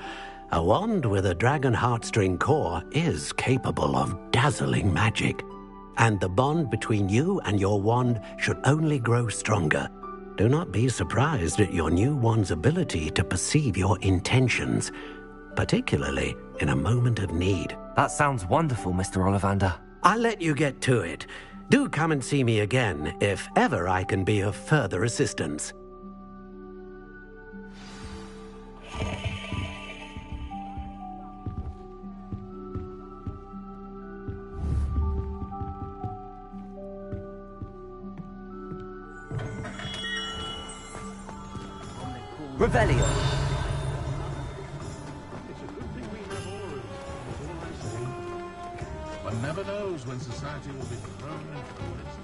A wand with a dragon heartstring core is capable of dazzling magic. And the bond between you and your wand should only grow stronger. Do not be surprised at your new wand's ability to perceive your intentions, particularly in a moment of need. That sounds wonderful, Mr. Ollivander. I'll let you get to it. Do come and see me again if ever I can be of further assistance. Revelio. One never knows when society will be thrown into collapse.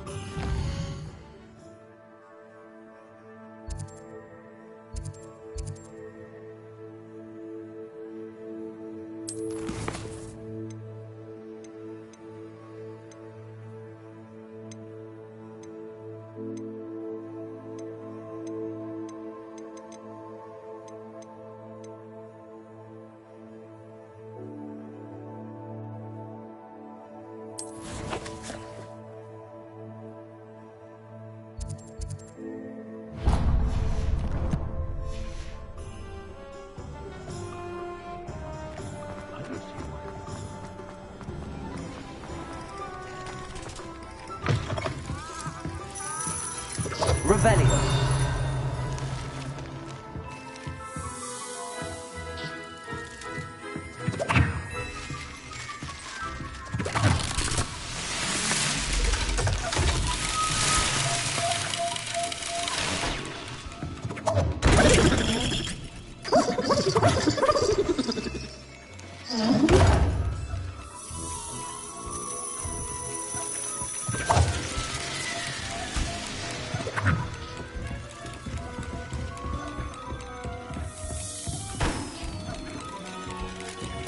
Revelio.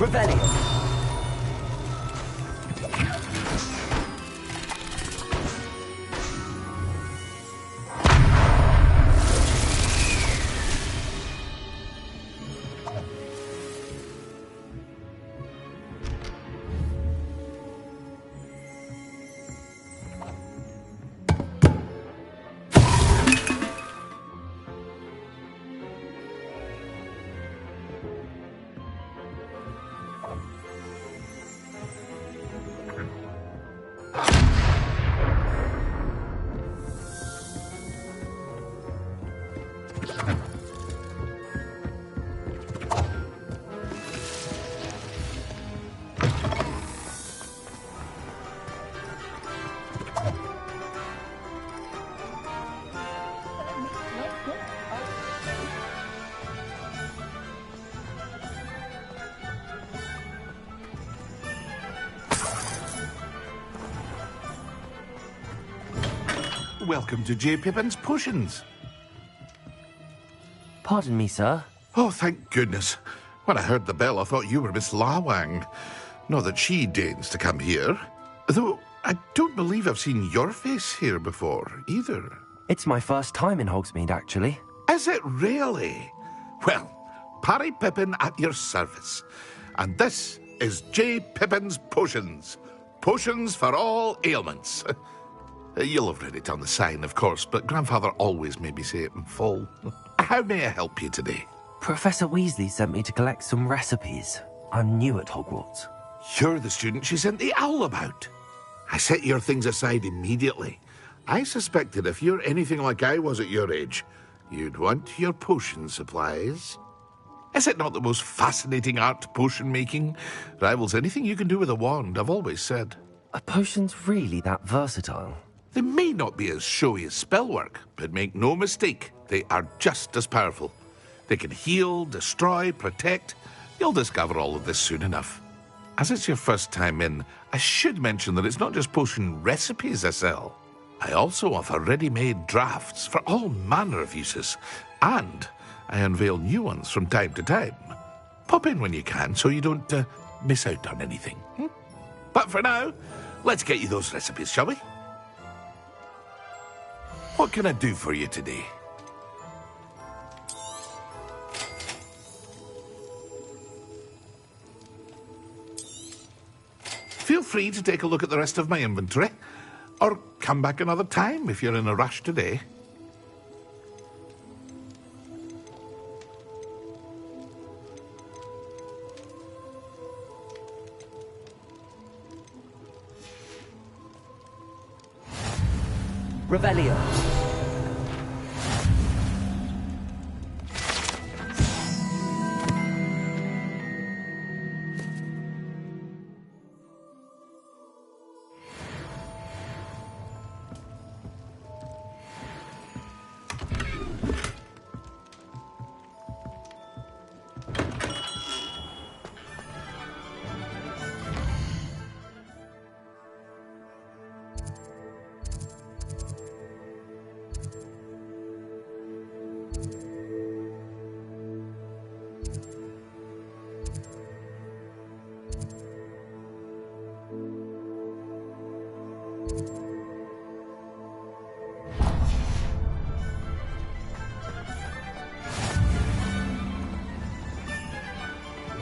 Revelio. Welcome to J. Pippin's Potions. Pardon me, sir. Oh, thank goodness. When I heard the bell, I thought you were Miss Lawang. Not that she deigns to come here. Though I don't believe I've seen your face here before, either. It's my first time in Hogsmeade, actually. Is it really? Well, Parry Pippin at your service. And this is J. Pippin's Potions. Potions for all ailments. You'll have read it on the sign, of course, but Grandfather always made me say it in full. How may I help you today? Professor Weasley sent me to collect some recipes. I'm new at Hogwarts. You're the student she sent the owl about. I set your things aside immediately. I suspected if you're anything like I was at your age, you'd want your potion supplies. Is it not the most fascinating art, potion making? Rivals anything you can do with a wand, I've always said. Are potions really that versatile? They may not be as showy as spellwork, but make no mistake, they are just as powerful. They can heal, destroy, protect. You'll discover all of this soon enough. As it's your first time in, I should mention that it's not just potion recipes I sell. I also offer ready-made drafts for all manner of uses, and I unveil new ones from time to time. Pop in when you can so you don't miss out on anything. But for now, let's get you those recipes, shall we? What can I do for you today? Feel free to take a look at the rest of my inventory, or come back another time if you're in a rush today. Revelio.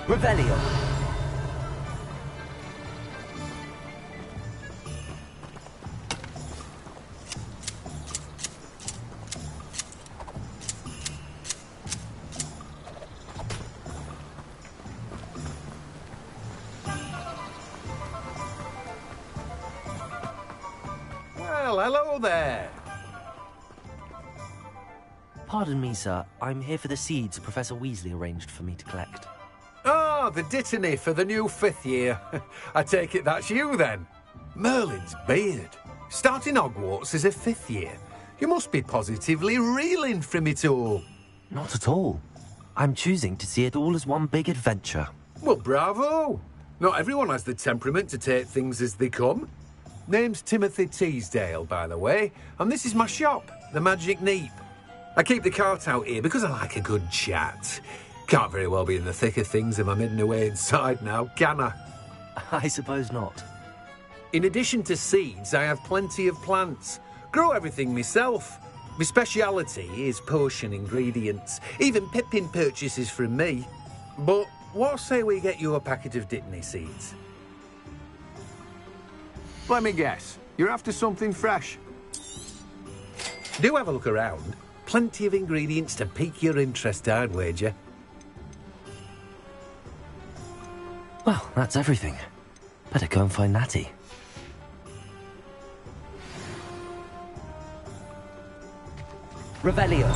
Revelio. Well, hello there. Pardon me, sir. I'm here for the seeds Professor Weasley arranged for me to collect. Ah, the dittany for the new 5th year. I take it that's you, then. Merlin's beard. Starting Hogwarts as a 5th year. You must be positively reeling from it all. Not at all. I'm choosing to see it all as one big adventure. Well, bravo. Not everyone has the temperament to take things as they come. Name's Timothy Teasdale, by the way, and this is my shop, the Magic Neep. I keep the cart out here because I like a good chat. Can't very well be in the thick of things if I'm hidden away inside now, can I? I suppose not. In addition to seeds, I have plenty of plants. Grow everything myself. My speciality is potion ingredients. Even Pippin purchases from me. But what say we get you a packet of Dittany seeds? Let me guess. You're after something fresh. Do have a look around. Plenty of ingredients to pique your interest, I'd wager. Well, that's everything. Better go and find Natty. Revelio.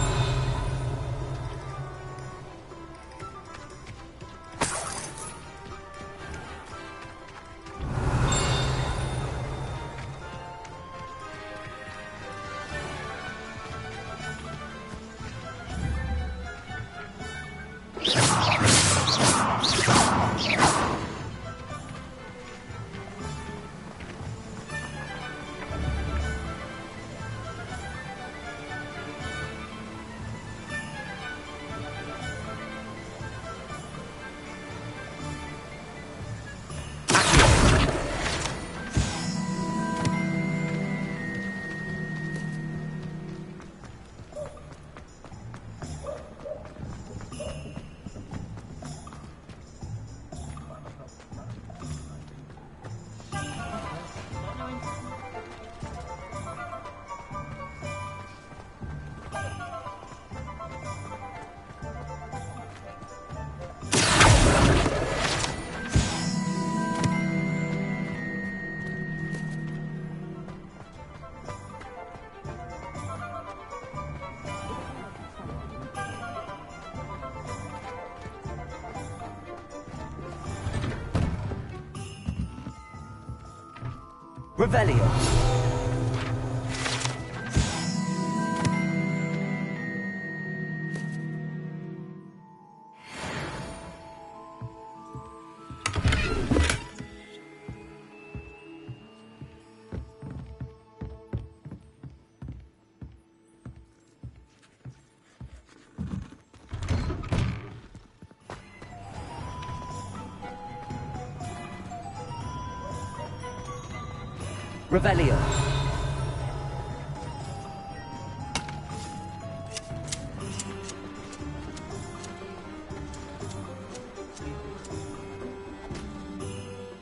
Revelio. Revelio.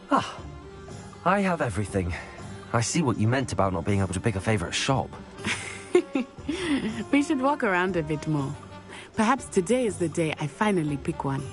Ah, I have everything. I see what you meant about not being able to pick a favorite shop. We should walk around a bit more. Perhaps today is the day I finally pick one.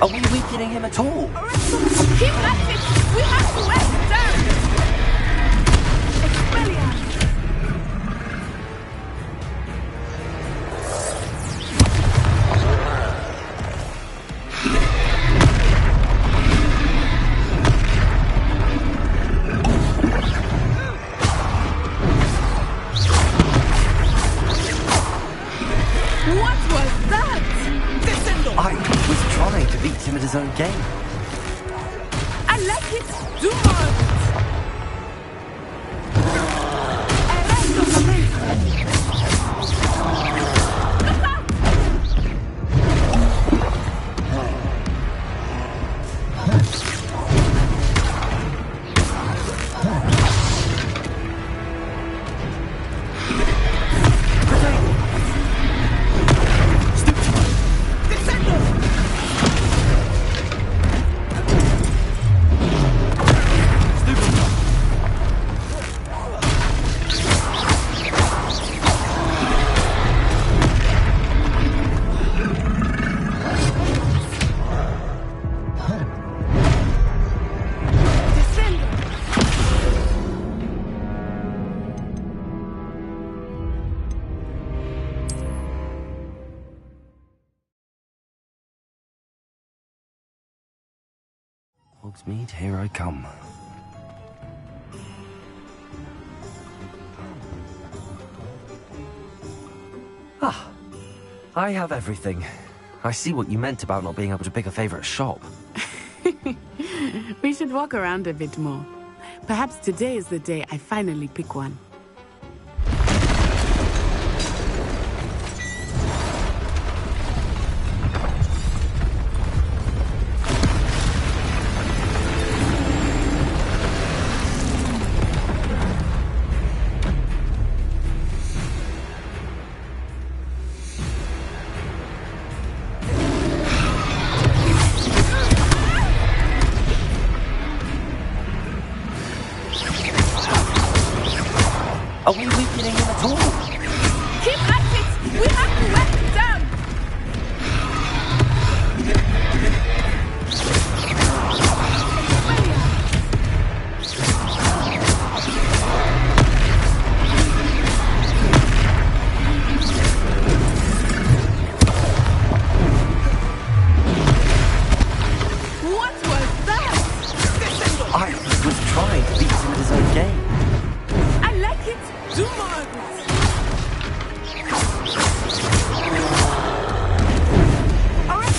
Are we weakening him at all? Keep at it! We have to wear him down! Expelliarmus! What was that? I was trying to beat him at his own game. I like it! Do more! Hogsmeade, here I come. Ah, I have everything. I see what you meant about not being able to pick a favorite shop. We should walk around a bit more. Perhaps today is the day I finally pick one. Are we weakening him at all? Keep at it! We have to wet him down! What was that? I was trying to beat him at his own game. I like it! Do more of it! Alright,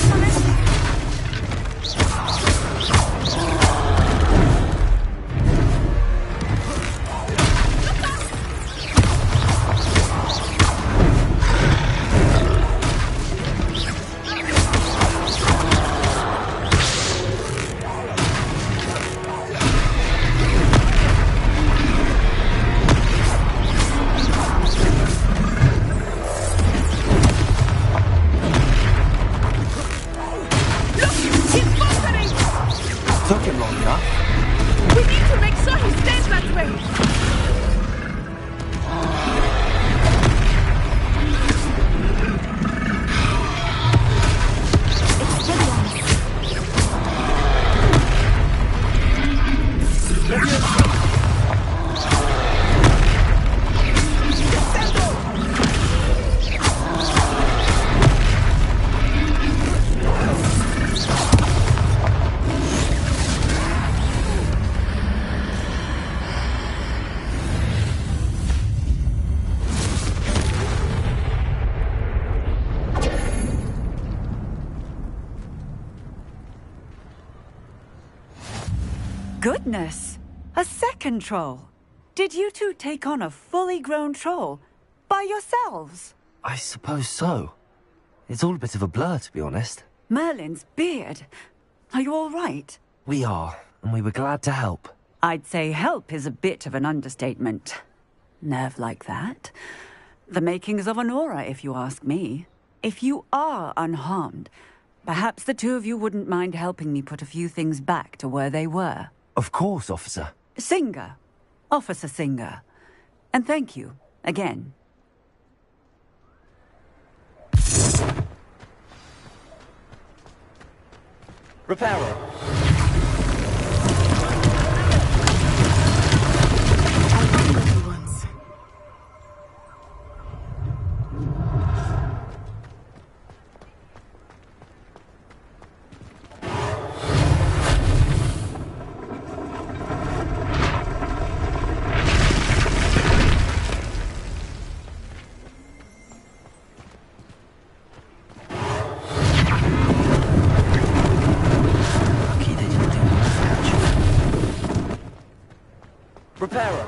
Took him long enough. we need to make sure he stays that way! Goodness! A second troll! Did you two take on a fully grown troll? By yourselves? I suppose so. It's all a bit of a blur, to be honest. Merlin's beard. Are you all right? We are, and we were glad to help. I'd say help is a bit of an understatement. Nerve like that. The makings of an aura, if you ask me. If you are unharmed, perhaps the two of you wouldn't mind helping me put a few things back to where they were. Of course, officer. Singer. Officer Singer. And thank you, again. Reparo. Reparo.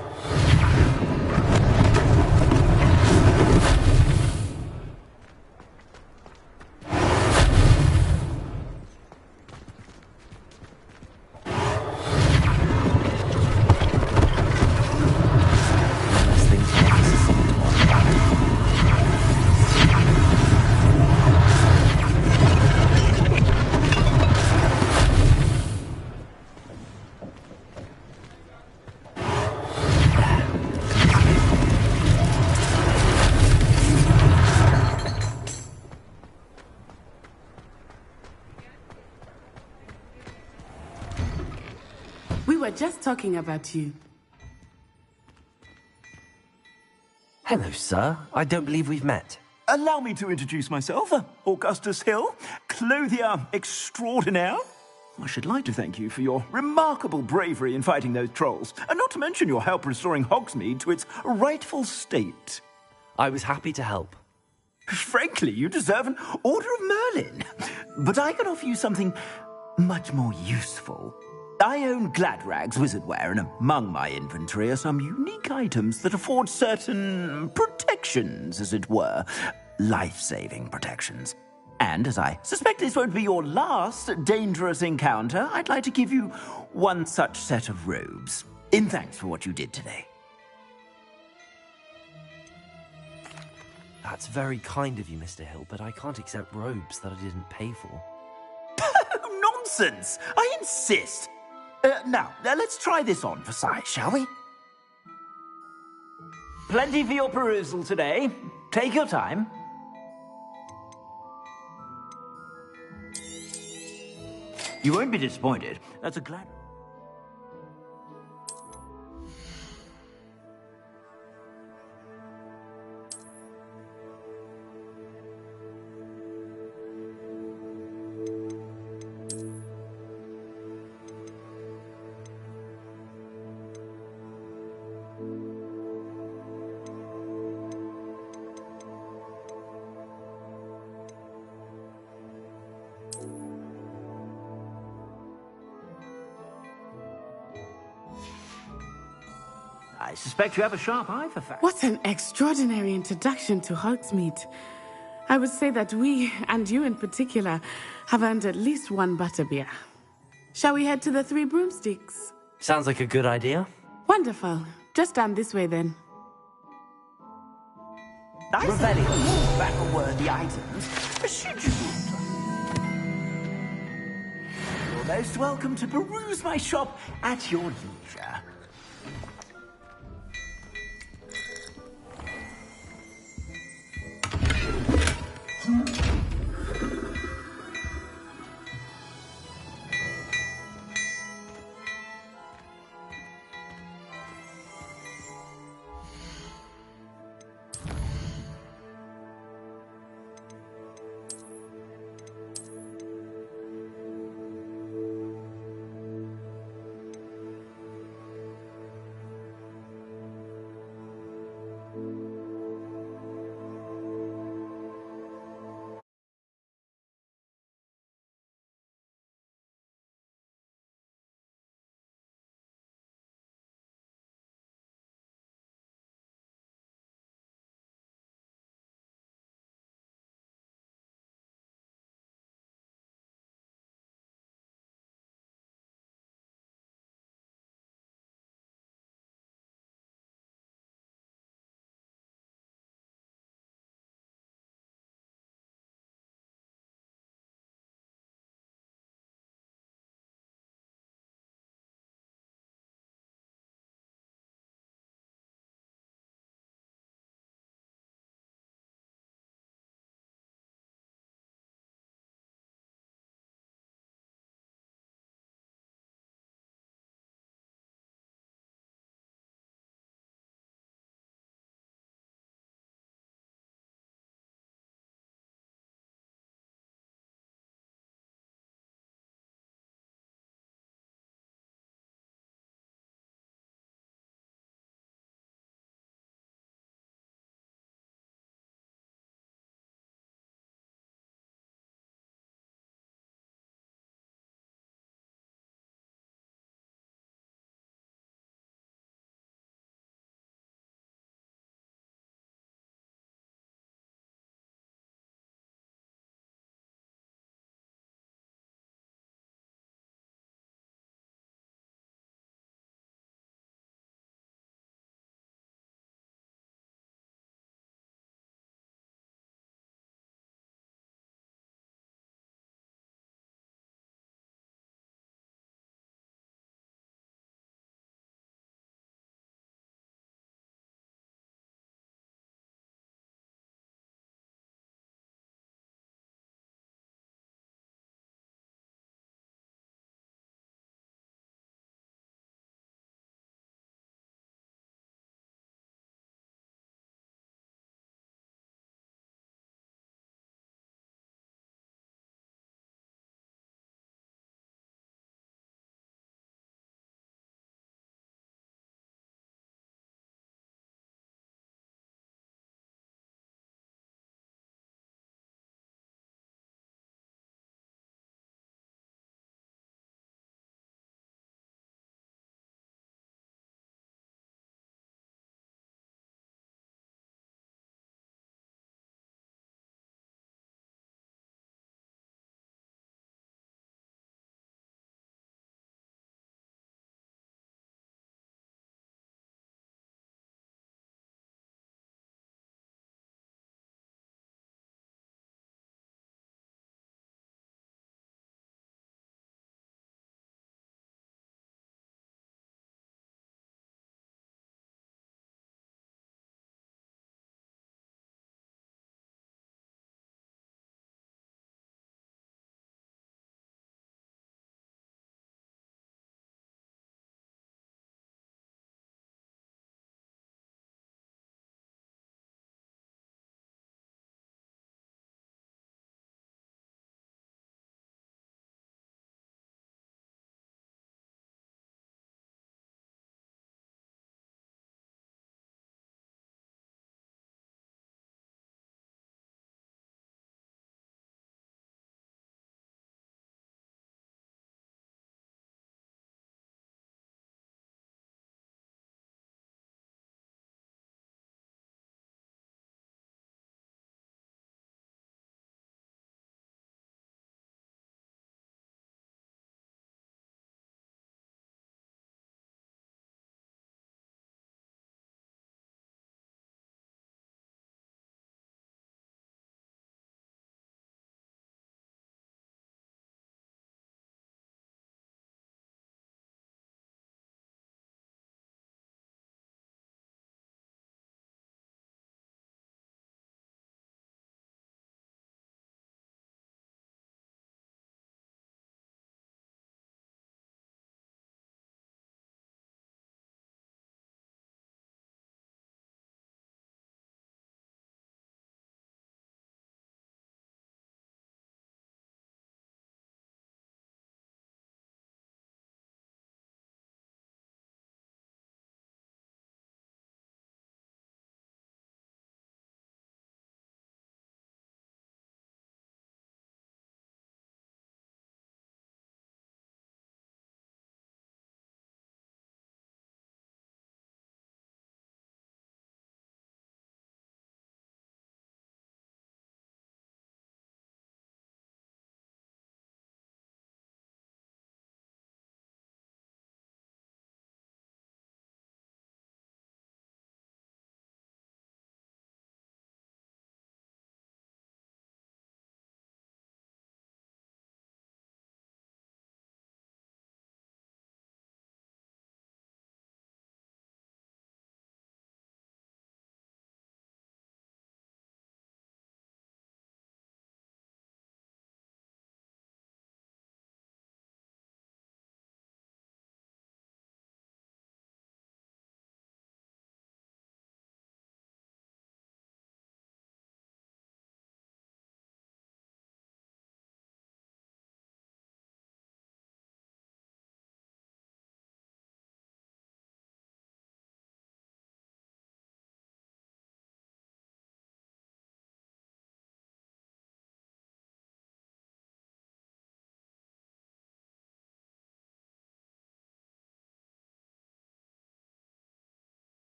We were just talking about you. Hello, sir. I don't believe we've met. Allow me to introduce myself. Augustus Hill, clothier extraordinaire. I should like to thank you for your remarkable bravery in fighting those trolls, and not to mention your help restoring Hogsmeade to its rightful state. I was happy to help. Frankly, you deserve an Order of Merlin. But I can offer you something much more useful. I own Gladrag's wizardware, and among my inventory are some unique items that afford certain protections, as it were. Life-saving protections. And as I suspect this won't be your last dangerous encounter, I'd like to give you one such set of robes, in thanks for what you did today. That's very kind of you, Mr. Hill, but I can't accept robes that I didn't pay for. Nonsense! I insist! Now, let's try this on for size, shall we? Plenty for your perusal today. Take your time. You won't be disappointed. That's a glad... I suspect you have a sharp eye for facts. What an extraordinary introduction to Hogsmeade. I would say that we, and you in particular, have earned at least one butterbeer. Shall we head to the Three Broomsticks? Sounds like a good idea. Wonderful. Just down this way then. Revelio, battle-worthy items. Should you... You're most welcome to peruse my shop at your leisure.